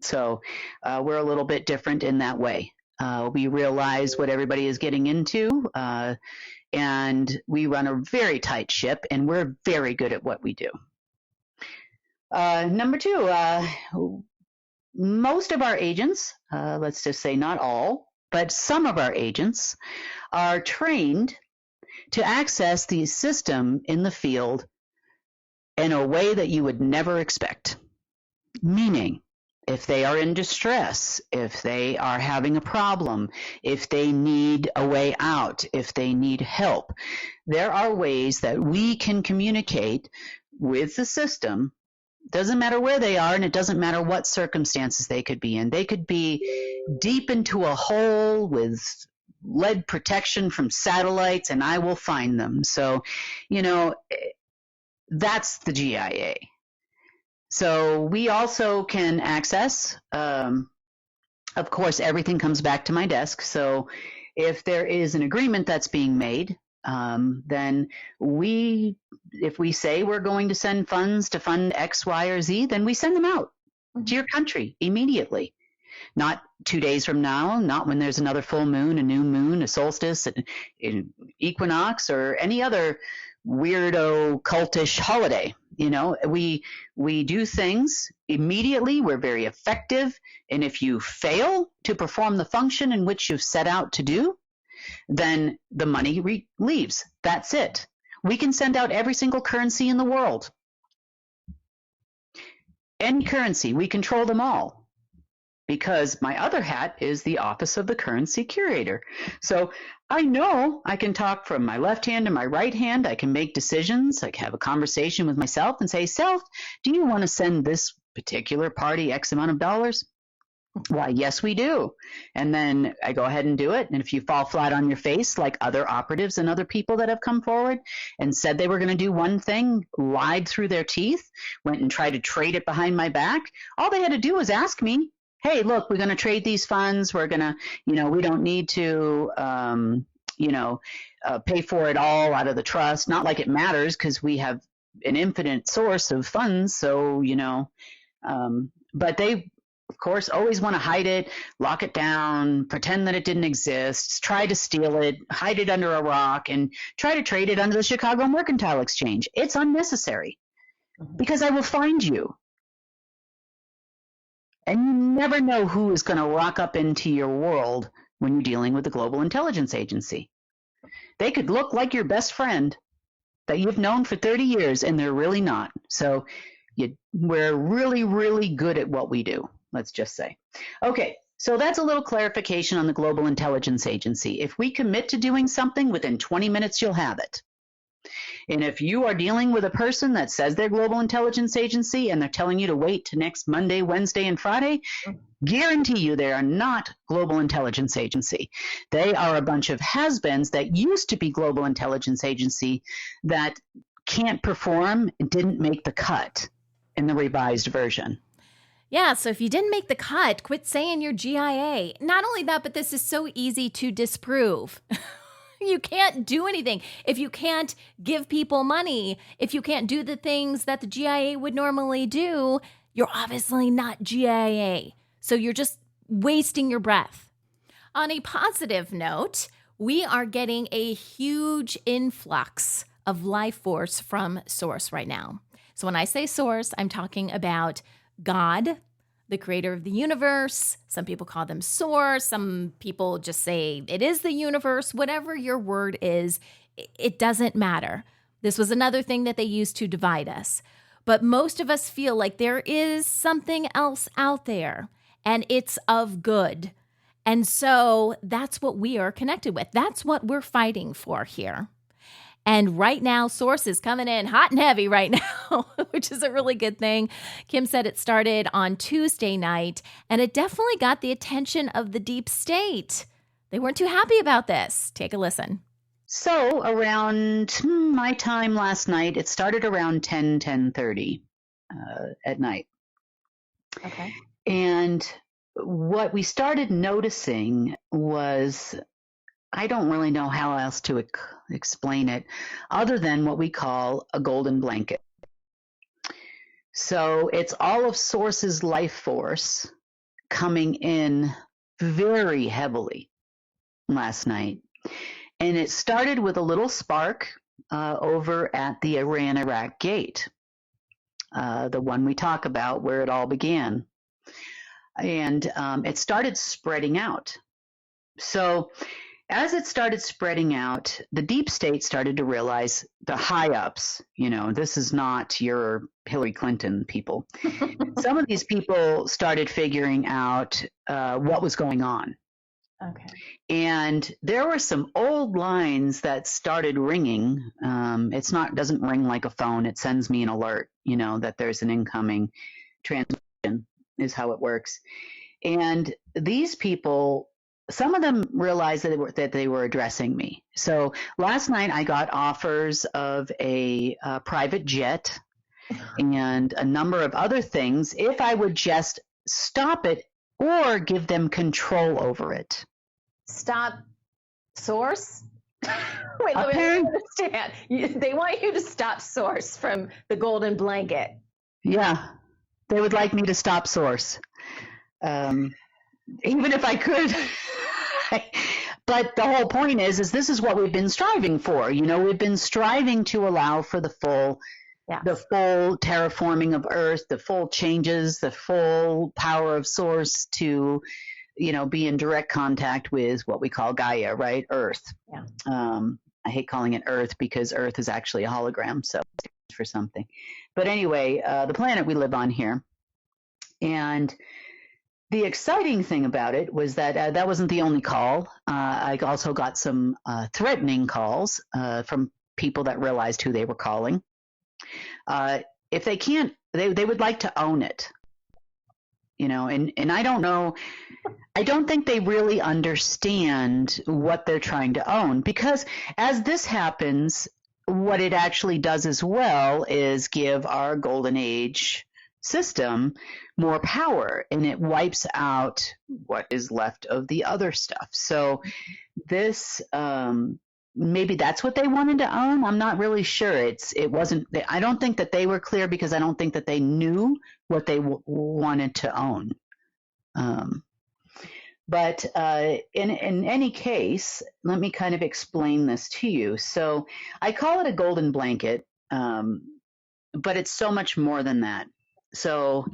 S2: So we're a little bit different in that way. We realize what everybody is getting into, and we run a very tight ship, and we're very good at what we do. Number two, most of our agents, let's just say not all, but some of our agents are trained to access the system in the field in a way that you would never expect. Meaning, if they are in distress, if they are having a problem, if they need a way out, if they need help, there are ways that we can communicate with the system. Doesn't matter where they are, and it doesn't matter what circumstances they could be in. They could be deep into a hole with lead protection from satellites, and I will find them. So, that's the GIA. So we also can access, of course, everything comes back to my desk. So if there is an agreement that's being made, then if we say we're going to send funds to fund X, Y, or Z, then we send them out to your country immediately. Not 2 days from now, not when there's another full moon, a new moon, a solstice, an equinox, or any other weirdo cultish holiday. We do things immediately. We're very effective. And if you fail to perform the function in which you've set out to do, then the money leaves. That's it. We can send out every single currency in the world. Any currency, we control them all. Because my other hat is the Office of the Currency Curator. So I know I can talk from my left hand to my right hand. I can make decisions. I can have a conversation with myself and say, self, do you want to send this particular party X amount of dollars? Why, yes, we do. And then I go ahead and do it. And if you fall flat on your face, like other operatives and other people that have come forward and said they were going to do one thing, lied through their teeth, went and tried to trade it behind my back, all they had to do was ask me, hey, look, we're going to trade these funds. We're going to, we don't need to, pay for it all out of the trust. Not like it matters because we have an infinite source of funds. So, but they, of course, always want to hide it, lock it down, pretend that it didn't exist, try to steal it, hide it under a rock, and try to trade it under the Chicago Mercantile Exchange. It's unnecessary because I will find you. And you never know who is going to rock up into your world when you're dealing with the Global Intelligence Agency. They could look like your best friend that you've known for 30 years, and they're really not. So we're really, really good at what we do, let's just say. Okay, so that's a little clarification on the Global Intelligence Agency. If we commit to doing something, within 20 minutes, you'll have it. And if you are dealing with a person that says they're Global Intelligence Agency and they're telling you to wait to next Monday, Wednesday, and Friday, guarantee you they are not Global Intelligence Agency. They are a bunch of has-beens that used to be Global Intelligence Agency that can't perform and didn't make the cut in the revised version.
S1: Yeah, so if you didn't make the cut, quit saying you're GIA. Not only that, but this is so easy to disprove. You can't do anything. If you can't give people money, if you can't do the things that the GIA would normally do, you're obviously not GIA. So you're just wasting your breath. On a positive note, we are getting a huge influx of life force from Source right now. So when I say Source, I'm talking about God, the creator of the universe. Some people call them Source. Some people just say it is the universe. Whatever your word is, it doesn't matter. This was another thing that they used to divide us. But most of us feel like there is something else out there, and it's of good. And so that's what we are connected with. That's what we're fighting for here. And right now, Source is coming in hot and heavy right now, which is a really good thing. Kim said it started on Tuesday night, and it definitely got the attention of the deep state. They weren't too happy about this. Take a listen.
S2: So around my time last night, it started around 10:30 at night.
S1: Okay.
S2: And what we started noticing was, I don't really know how else to explain it other than what we call a golden blanket. So it's all of Source's life force coming in very heavily last night. And it started with a little spark over at the Iran-Iraq gate. the one we talk about where it all began. And it started spreading out. So as it started spreading out, the deep state started to realize, the high ups, this is not your Hillary Clinton people. Some of these people started figuring out what was going on.
S1: Okay.
S2: And there were some old lines that started ringing. Doesn't ring like a phone. It sends me an alert, that there's an incoming transmission is how it works. And these people, some of them realized that they were addressing me. So last night I got offers of a private jet and a number of other things if I would just stop it or give them control over it.
S1: Stop source? Wait, let me understand. They want you to stop source from the golden blanket.
S2: Yeah, they would like me to stop source. Even if I could. But the whole point is this is what we've been striving for. We've been striving to allow for the full terraforming of Earth, the full changes, the full power of source to, be in direct contact with what we call Gaia, right? Earth.
S1: Yeah.
S2: I hate calling it Earth because Earth is actually a hologram, so it's for something. But anyway, the planet we live on here. And the exciting thing about it was that that wasn't the only call. I also got some threatening calls from people that realized who they were calling. If they can't, they would like to own it. And I don't know, I don't think they really understand what they're trying to own, because as this happens, what it actually does as well is give our golden age system more power, and it wipes out what is left of the other stuff. So this maybe that's what they wanted to own. I'm not really sure. It wasn't. I don't think that they were clear, because I don't think that they knew what they wanted to own. But in any case, let me kind of explain this to you. So I call it a golden blanket, but it's so much more than that. So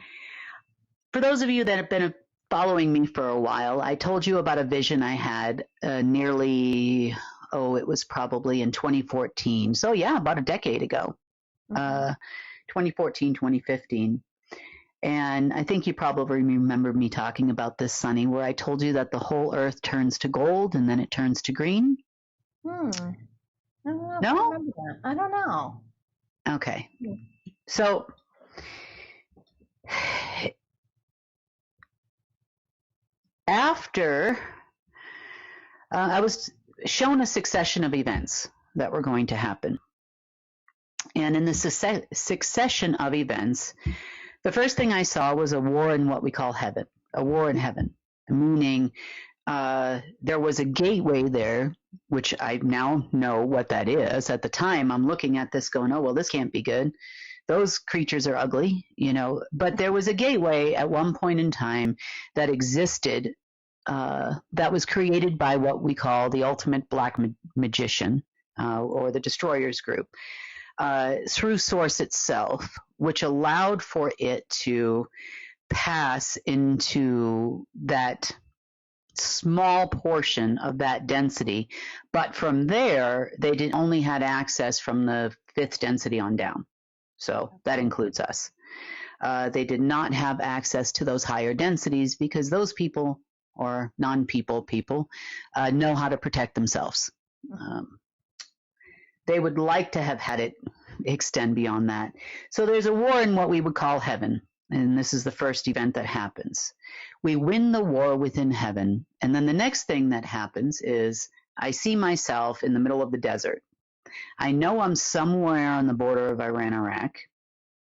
S2: for those of you that have been following me for a while, I told you about a vision I had it was probably in 2014. So yeah, about a decade ago, 2014, 2015. And I think you probably remember me talking about this, Sunny, where I told you that the whole earth turns to gold and then it turns to green.
S1: I don't know.
S2: No?
S1: I don't know.
S2: Okay. So after I was shown a succession of events that were going to happen. And in the succession of events, the first thing I saw was a war in what we call heaven, a war in heaven, meaning there was a gateway there, which I now know what that is. At the time, I'm looking at this going, oh, well, this can't be good. Those creatures are ugly, but there was a gateway at one point in time that existed that was created by what we call the ultimate black magician or the Destroyers group through Source itself, which allowed for it to pass into that small portion of that density. But from there, they only had access from the fifth density on down. So that includes us. They did not have access to those higher densities because those people, or non-people people, know how to protect themselves. They would like to have had it extend beyond that. So there's a war in what we would call heaven, and this is the first event that happens. We win the war within heaven, and then the next thing that happens is I see myself in the middle of the desert. I know I'm somewhere on the border of Iran, Iraq,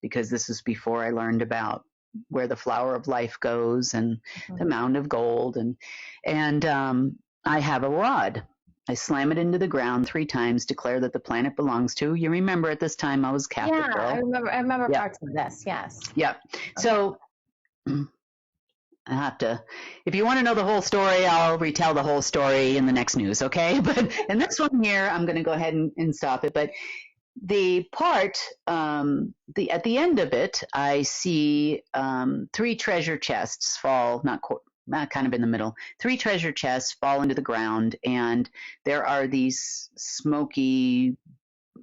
S2: because this is before I learned about where the flower of life goes and the mound of gold, and I have a rod. I slam it into the ground 3 times, declare that the planet belongs to. You remember at this time I was Catholic girl.
S1: I remember parts of this, yes.
S2: Yep. So I have to, if you want to know the whole story, I'll retell the whole story in the next news, okay? But in this one here, I'm going to go ahead and stop it. But the part, at the end of it, I see 3 treasure chests fall, not kind of in the middle. 3 treasure chests fall into the ground, and there are these smoky,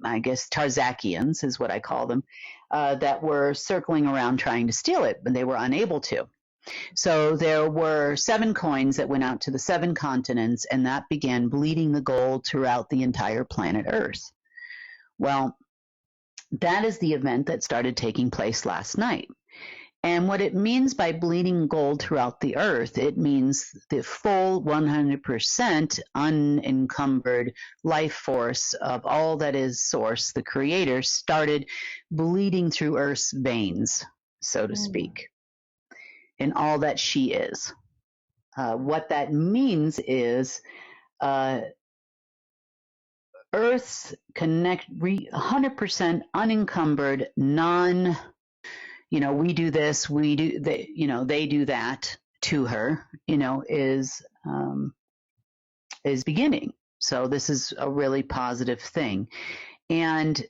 S2: I guess Tarzakians is what I call them, that were circling around trying to steal it, but they were unable to. So there were 7 coins that went out to the 7 continents, and that began bleeding the gold throughout the entire planet Earth. Well, that is the event that started taking place last night. And what it means by bleeding gold throughout the earth, it means the full 100% unencumbered life force of all that is Source, the creator, started bleeding through Earth's veins, so to speak, in all that she is. What that means is Earth's 100% unencumbered, we do this, they do that to her, is beginning. So this is a really positive thing. And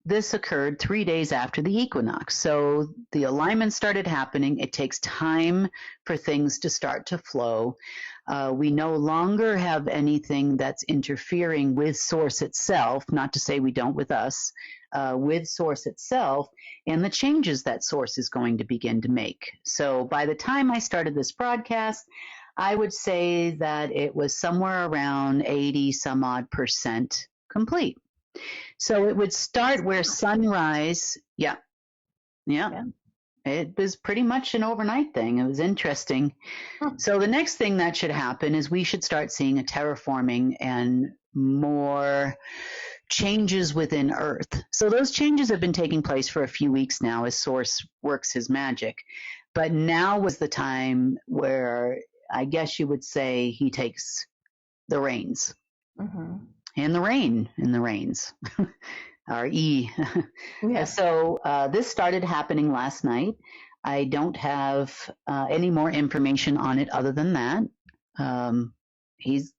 S2: this occurred 3 days after the equinox. So the alignment started happening. It takes time for things to start to flow. We no longer have anything that's interfering with Source itself, not to say we don't with us, with Source itself, and the changes that Source is going to begin to make. So by the time I started this broadcast, I would say that it was somewhere around 80 some odd % complete. So it would start where sunrise, yeah. It was pretty much an overnight thing. It was interesting. So the next thing that should happen is we should start seeing a terraforming and more changes within Earth. So those changes have been taking place for a few weeks now as Source works his magic. But now was the time where I guess you would say he takes the reins. And the reins. R-E. Yeah. So this started happening last night. I don't have any more information on it other than that. He's,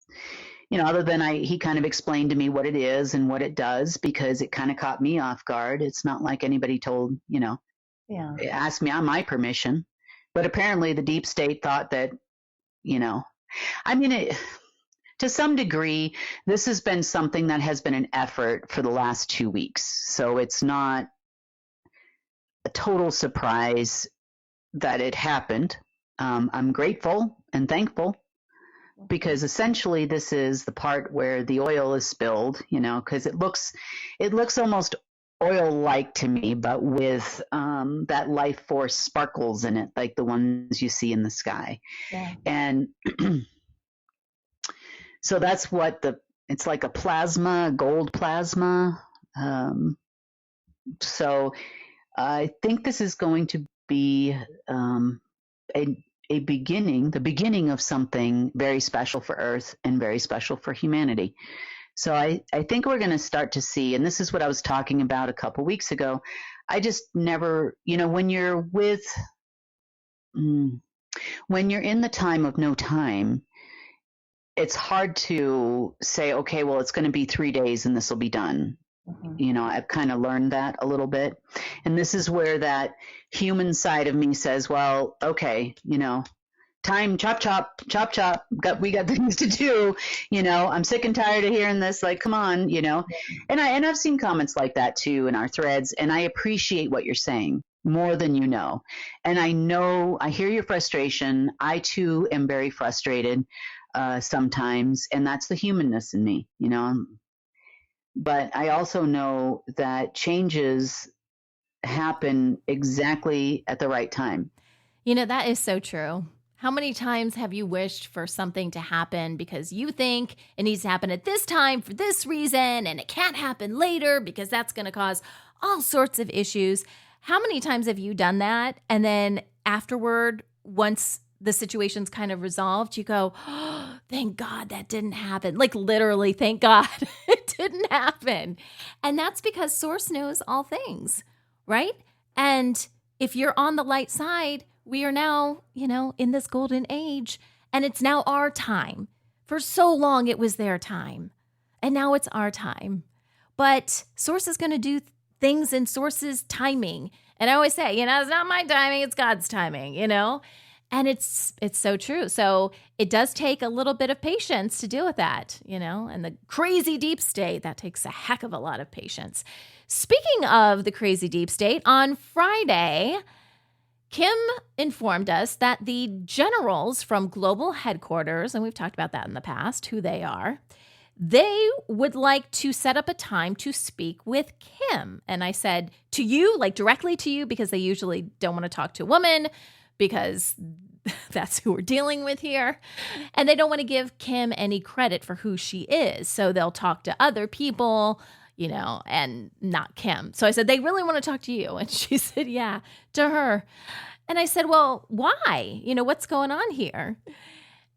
S2: other than he kind of explained to me what it is and what it does, because it kind of caught me off guard. It's not like anybody told, asked me on my permission. But apparently the deep state thought that, to some degree, this has been something that has been an effort for the last 2 weeks. So it's not a total surprise that it happened. I'm grateful and thankful, because essentially this is the part where the oil is spilled, because it looks almost oil-like to me, but with that life force sparkles in it, like the ones you see in the sky. Yeah. And so that's what it's like a gold plasma. So I think this is going to be the beginning of something very special for Earth and very special for humanity. So I think we're going to start to see, and this is what I was talking about a couple weeks ago. I just never, when you're in the time of no time, it's hard to say, okay, well, it's going to be 3 days and this will be done. I've kind of learned that a little bit. And this is where that human side of me says, well, okay, time, chop, chop, chop, chop. We got things to do. I'm sick and tired of hearing this. Like, come on, And I've seen comments like that too in our threads, and I appreciate what you're saying more than you know. And I hear your frustration. I too am very frustrated sometimes, and that's the humanness in me, But I also know that changes happen exactly at the right time.
S1: That is so true. How many times have you wished for something to happen because you think it needs to happen at this time for this reason, and it can't happen later because that's going to cause all sorts of issues? How many times have you done that? And then afterward, once the situation's kind of resolved, you go, oh, thank God that didn't happen. Like literally, thank God it didn't happen. And that's because Source knows all things, right? And if you're on the light side, we are now, in this golden age, and it's now our time. For so long, it was their time, and now it's our time. but Source is going to do things in Source's timing. And I always say, it's not my timing, it's God's timing, And it's so true. So it does take a little bit of patience to deal with that, and the crazy deep state, that takes a heck of a lot of patience. Speaking of the crazy deep state, on Friday, Kim informed us that the generals from global headquarters, and we've talked about that in the past, who they are, they would like to set up a time to speak with Kim. And I said, to you, like directly to you, because they usually don't want to talk to a woman because that's who we're dealing with here. And they don't want to give Kim any credit for who she is. So they'll talk to other people, and not Kim. So I said, they really want to talk to you. And she said, yeah, to her. And I said, well, why? What's going on here?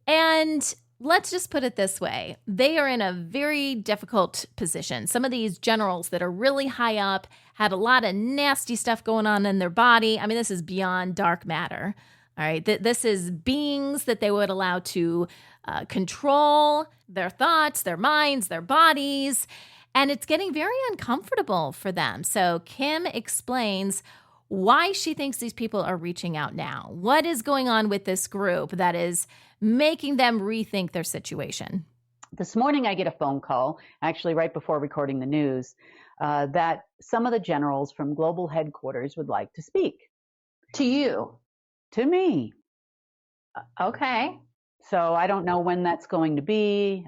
S1: And let's just put it this way. They are in a very difficult position. Some of these generals that are really high up had a lot of nasty stuff going on in their body. I mean, this is beyond dark matter. All right. This is beings that they would allow to control their thoughts, their minds, their bodies. And it's getting very uncomfortable for them. So Kim explains why she thinks these people are reaching out now. What is going on with this group that is making them rethink their situation?
S2: This morning I get a phone call, actually right before recording the news, that some of the generals from global headquarters would like to speak.
S3: To you?
S2: To me.
S3: Okay.
S2: So I don't know when that's going to be.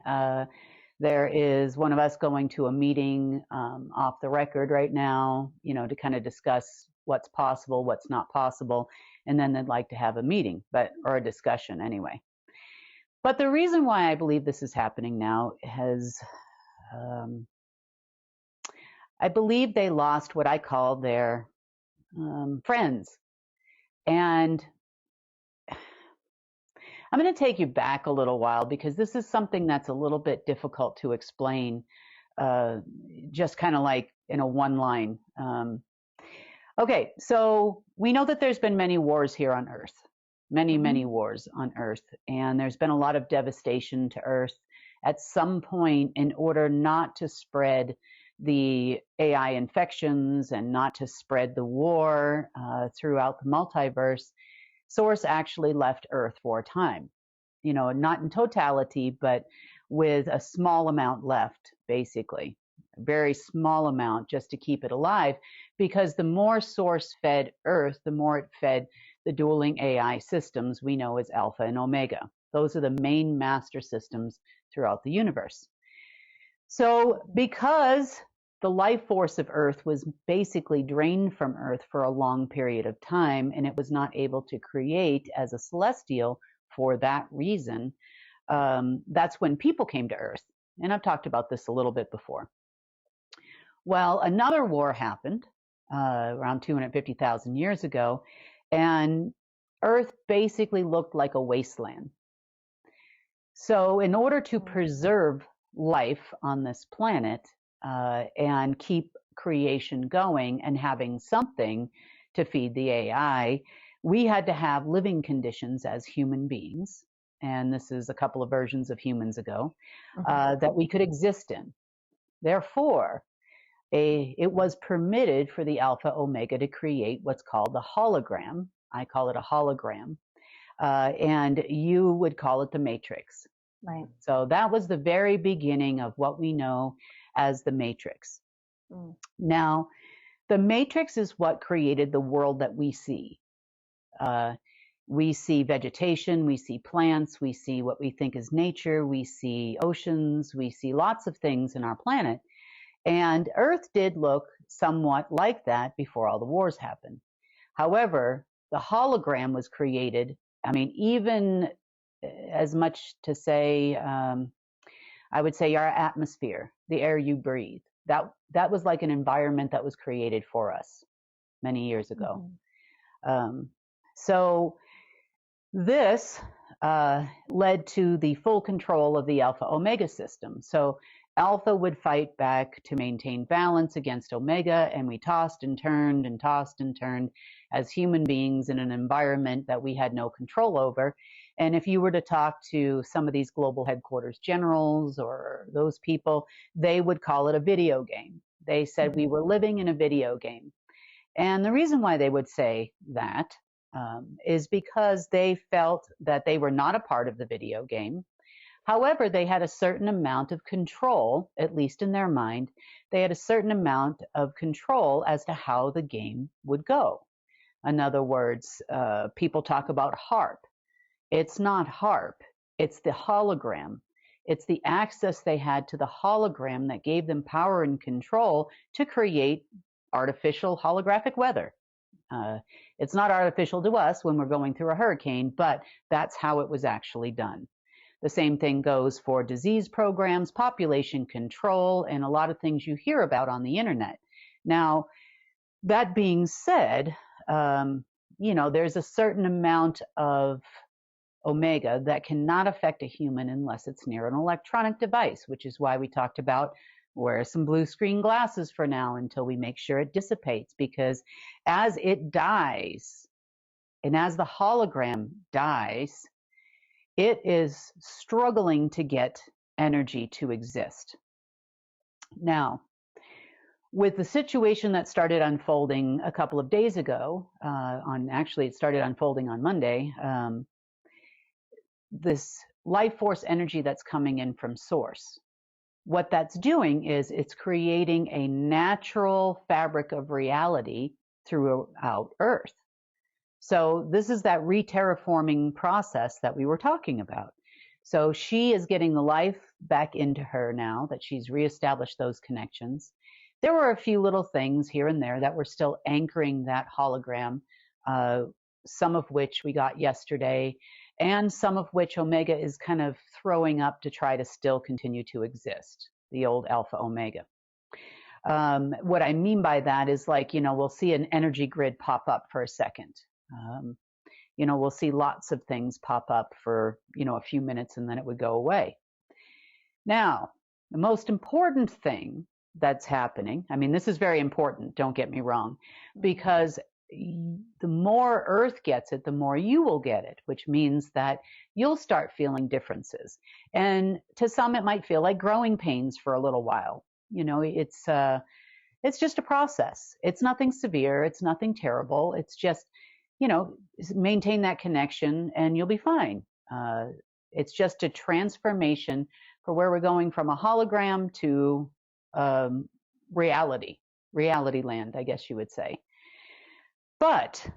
S2: There is one of us going to a meeting off the record right now, to kind of discuss what's possible, what's not possible, and then they'd like to have a meeting, or a discussion anyway. But the reason why I believe this is happening now is I believe they lost what I call their friends. And I'm going to take you back a little while because this is something that's a little bit difficult to explain, just kind of like in a one line. Okay, so we know that there's been many wars here on Earth, many wars on Earth, and there's been a lot of devastation to Earth. At some point, in order not to spread the AI infections and not to spread the war throughout the multiverse, Source actually left Earth for a time. Not in totality, but with a small amount left, basically. A very small amount just to keep it alive, because the more Source fed Earth, the more it fed the dueling AI systems we know as Alpha and Omega. Those are the main master systems throughout the universe. So because the life force of Earth was basically drained from Earth for a long period of time, and it was not able to create as a celestial for that reason, that's when people came to Earth. And I've talked about this a little bit before. Well, another war happened around 250,000 years ago, and Earth basically looked like a wasteland. So in order to preserve life on this planet and keep creation going and having something to feed the AI, we had to have living conditions as human beings. And this is a couple of versions of humans ago that we could exist in. Therefore, it was permitted for the Alpha Omega to create what's called the hologram. I call it a hologram. And you would call it the Matrix.
S3: Right.
S2: So that was the very beginning of what we know as the Matrix. Now, the Matrix is what created the world that we see. We see vegetation, we see plants, we see what we think is nature, we see oceans, we see lots of things in our planet. And Earth did look somewhat like that before all the wars happened. However, the hologram was created, even as much to say, I would say our atmosphere, the air you breathe. That was like an environment that was created for us many years ago. So this led to the full control of the Alpha Omega system. So Alpha would fight back to maintain balance against Omega, and we tossed and turned as human beings in an environment that we had no control over. And if you were to talk to some of these global headquarters generals or those people, they would call it a video game. They said we were living in a video game. And the reason why they would say that is because they felt that they were not a part of the video game. However, they had a certain amount of control, at least in their mind. They had a certain amount of control as to how the game would go. In other words, people talk about HARP. It's not HARP. It's the hologram. It's the access they had to the hologram that gave them power and control to create artificial holographic weather. It's not artificial to us when we're going through a hurricane, but that's how it was actually done. The same thing goes for disease programs, population control, and a lot of things you hear about on the internet. Now, that being said, there's a certain amount of omega that cannot affect a human unless it's near an electronic device, which is why we talked about wear some blue screen glasses for now until we make sure it dissipates, because as it dies and as the hologram dies, it is struggling to get energy to exist. Now, with the situation that started unfolding a couple of days ago, it started unfolding on Monday, this life force energy that's coming in from source, what that's doing is it's creating a natural fabric of reality throughout Earth. So this is that re-terraforming process that we were talking about. So she is getting the life back into her now that she's reestablished those connections. There were a few little things here and there that were still anchoring that hologram, some of which we got yesterday, and some of which Omega is kind of throwing up to try to still continue to exist, the old Alpha Omega. What I mean by that is we'll see an energy grid pop up for a second. We'll see lots of things pop up for, a few minutes and then it would go away. Now, the most important thing that's happening, this is very important, don't get me wrong, because the more Earth gets it, the more you will get it, which means that you'll start feeling differences. And to some, it might feel like growing pains for a little while. It's just a process. It's nothing severe. It's nothing terrible. It's just, maintain that connection and you'll be fine. It's just a transformation for where we're going from a hologram to reality land, I guess you would say. But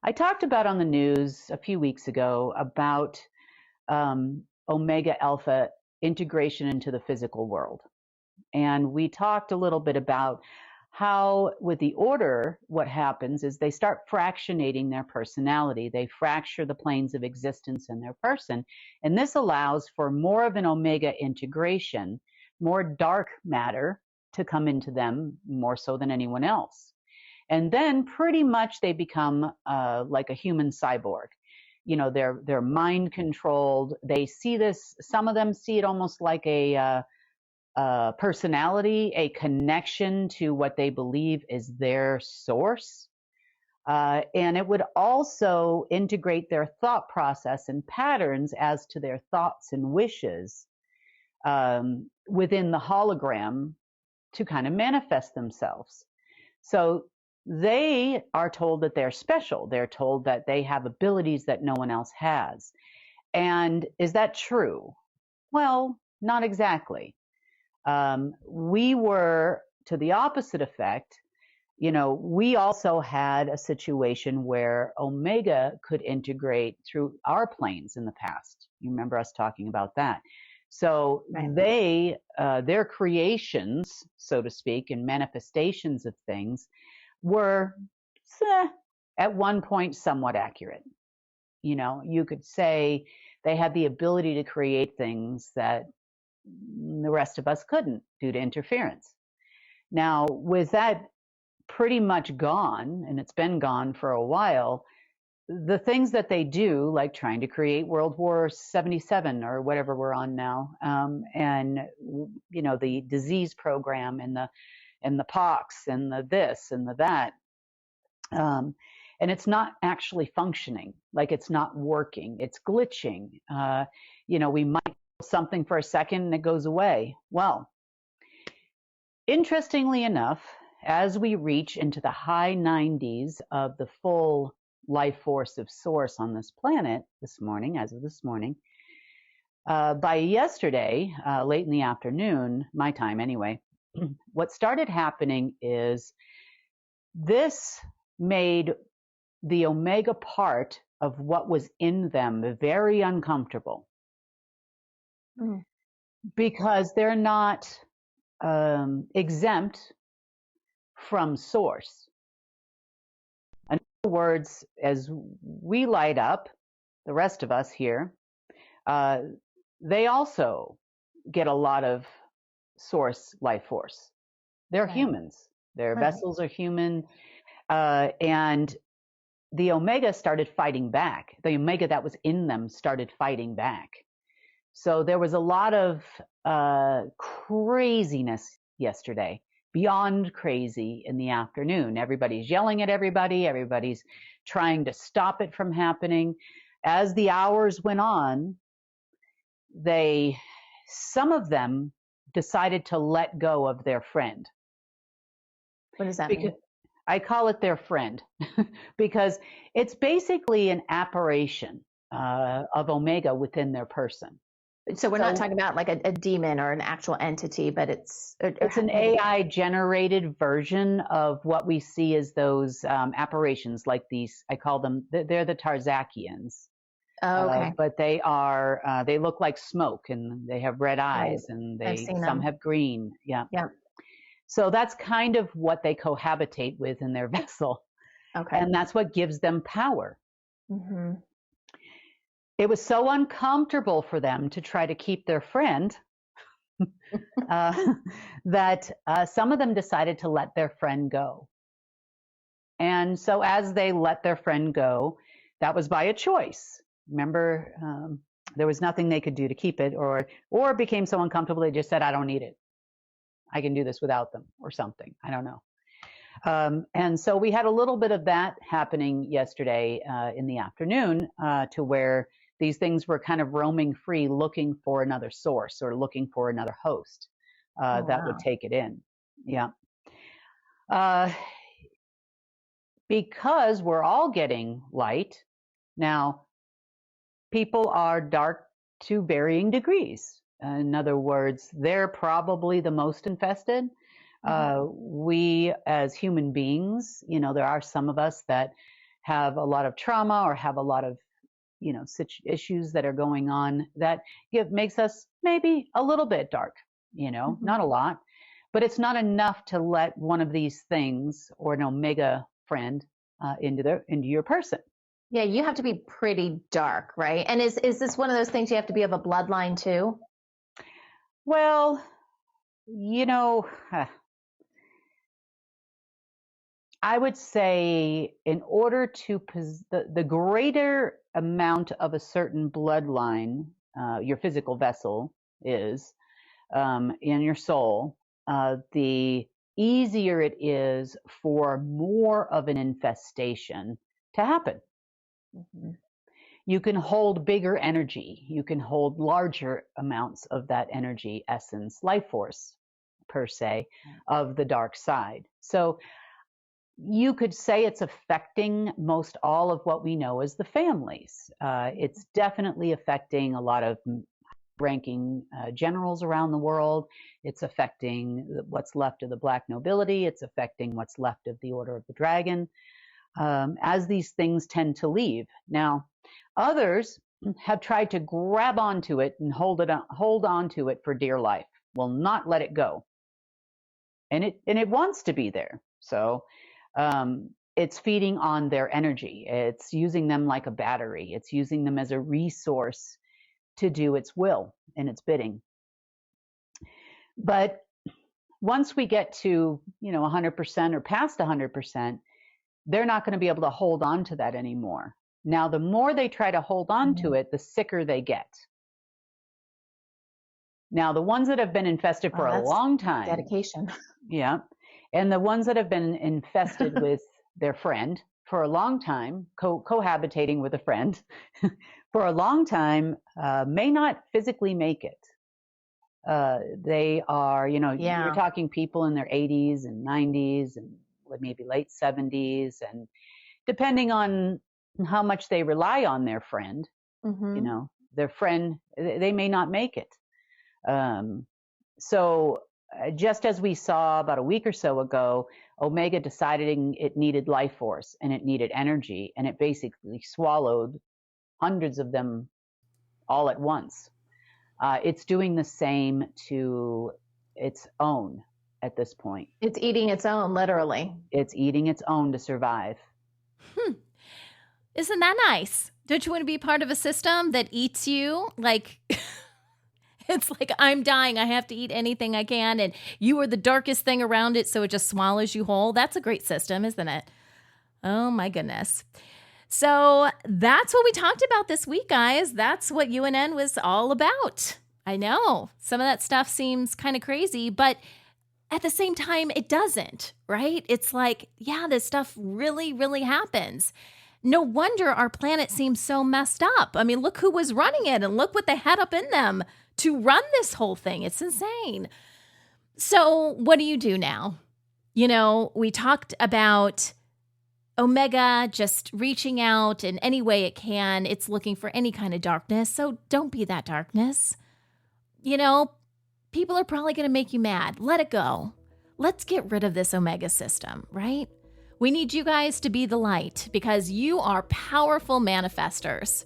S2: I talked about on the news a few weeks ago about Omega Alpha integration into the physical world. And we talked a little bit about how with the order, what happens is they start fractionating their personality. They fracture the planes of existence in their person. And this allows for more of an Omega integration, more dark matter to come into them more so than anyone else. And then pretty much they become like a human cyborg. They're mind controlled. They see this, some of them see it almost like a personality, a connection to what they believe is their source. And it would also integrate their thought process and patterns as to their thoughts and wishes within the hologram to kind of manifest themselves. So they are told that they're special. They're told that they have abilities that no one else has. And is that true? Well, not exactly. We were to the opposite effect. We also had a situation where Omega could integrate through our planes in the past. You remember us talking about that. So they, their creations, so to speak, and manifestations of things were at one point somewhat accurate. You could say they had the ability to create things that the rest of us couldn't due to interference. Now, with that pretty much gone, and it's been gone for a while, the things that they do, like trying to create World War 77 or whatever we're on now, and the disease program and the pox and the this and the that, and it's not actually functioning, like it's not working, it's glitching. We might do something for a second and it goes away. Well, interestingly enough, as we reach into the high 90s of the full life force of source on this planet this morning, as of this morning, by yesterday, late in the afternoon, my time anyway, what started happening is this made the omega part of what was in them very uncomfortable. Because they're not exempt from source. In other words, as we light up, the rest of us here, they also get a lot of source life force. They're humans. Their vessels are human. And the omega started fighting back. The omega that was in them started fighting back. So there was a lot of craziness yesterday, beyond crazy in the afternoon. Everybody's yelling at everybody. Everybody's trying to stop it from happening. As the hours went on, some of them decided to let go of their friend.
S3: What does that mean?
S2: I call it their friend because it's basically an apparition of omega within their person.
S3: So we're not talking about like a demon or an actual entity, but it's
S2: an AI generated version of what we see as those apparitions, like these. I call them, they're the Tarzakians.
S3: Oh, okay.
S2: But they are, they look like smoke, and they have red eyes, and some have green. Yeah.
S3: Yeah.
S2: So that's kind of what they cohabitate with in their vessel.
S3: Okay.
S2: And that's what gives them power.
S3: Mm-hmm.
S2: It was so uncomfortable for them to try to keep their friend that some of them decided to let their friend go. And so as they let their friend go, that was by a choice. Remember, there was nothing they could do to keep it, or it became so uncomfortable they just said, I don't need it. I can do this without them, or something. I don't know. And so we had a little bit of that happening yesterday in the afternoon, to where these things were kind of roaming free, looking for another source or looking for another host that would take it in. Yeah. Because we're all getting light. Now, people are dark to varying degrees. In other words, they're probably the most infested. We as human beings, there are some of us that have a lot of trauma or have a lot of, issues that are going on that makes us maybe a little bit dark, not a lot, but it's not enough to let one of these things or an omega friend into your person.
S3: Yeah, you have to be pretty dark, right? And is this one of those things you have to be of a bloodline too?
S2: Well, I would say in order to the greater amount of a certain bloodline, your physical vessel is in your soul, the easier it is for more of an infestation to happen. Mm-hmm. You can hold bigger energy. You can hold larger amounts of that energy, essence, life force, per se, of the dark side. So you could say it's affecting most all of what we know as the families. It's definitely affecting a lot of ranking generals around the world. It's affecting what's left of the black nobility. It's affecting what's left of the Order of the Dragon, as these things tend to leave. Now, others have tried to grab onto it and hold on to it for dear life, will not let it go. And it wants to be there. So it's feeding on their energy. It's using them like a battery. It's using them as a resource to do its will and its bidding. But once we get to 100% or past 100%, they're not going to be able to hold on to that anymore. Now, the more they try to hold on to it, the sicker they get. Now, the ones that have been infested for a long time.
S3: Dedication.
S2: Yeah. And the ones that have been infested with their friend, for a long time, cohabitating with a friend for a long time, may not physically make it. They are, you're talking people in their 80s and 90s and maybe late 70s. And depending on how much they rely on their friend, their friend, they may not make it. So just as we saw about a week or so ago, Omega decided it needed life force and it needed energy, and it basically swallowed hundreds of them all at once. It's doing the same to its own at this point.
S3: It's eating its own, literally.
S2: It's eating its own to survive.
S1: Isn't that nice? Don't you want to be part of a system that eats you? Like, it's like, I'm dying. I have to eat anything I can. And you are the darkest thing around it, so it just swallows you whole. That's a great system, isn't it? Oh, my goodness. So that's what we talked about this week, guys. That's what UNN was all about. I know some of that stuff seems kind of crazy, but at the same time, it doesn't, right? It's like, yeah, this stuff really, really happens. No wonder our planet seems so messed up. I mean, look who was running it and look what they had up in them to run this whole thing. It's insane. So what do you do now? We talked about Omega just reaching out in any way it can. It's looking for any kind of darkness. So don't be that darkness. People are probably going to make you mad. Let it go. Let's get rid of this Omega system, right? We need you guys to be the light because you are powerful manifestors.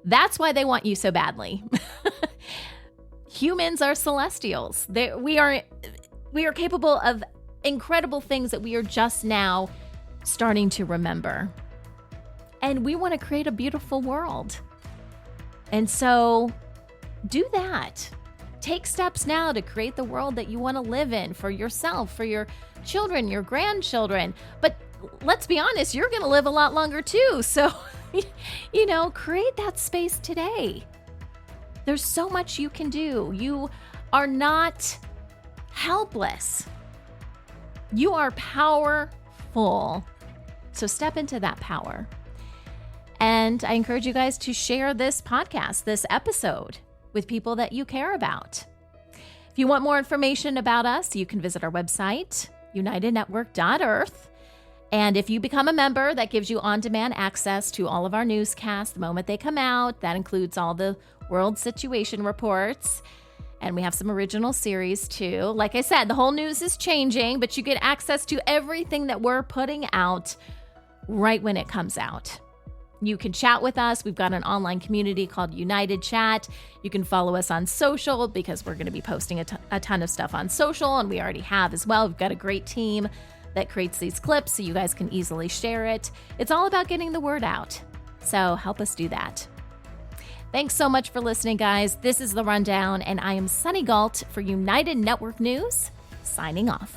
S1: That's why they want you so badly. Humans are celestials. We are capable of incredible things that we are just now starting to remember. And we want to create a beautiful world. And so do that. Take steps now to create the world that you want to live in for yourself, for your children, your grandchildren. But let's be honest, you're going to live a lot longer too. So, create that space today. There's so much you can do. You are not helpless. You are powerful. So step into that power. And I encourage you guys to share this podcast, this episode, with people that you care about. If you want more information about us, you can visit our website, unitednetwork.earth. And if you become a member, that gives you on-demand access to all of our newscasts the moment they come out. That includes all the world situation reports. And we have some original series too. Like I said, the whole news is changing, but you get access to everything that we're putting out right when it comes out. You can chat with us. We've got an online community called United Chat. You can follow us on social because we're going to be posting a ton of stuff on social, and we already have as well. We've got a great team that creates these clips so you guys can easily share it. It's all about getting the word out. So help us do that. Thanks so much for listening, guys. This is The Rundown, and I am Sunny Galt for United Network News, signing off.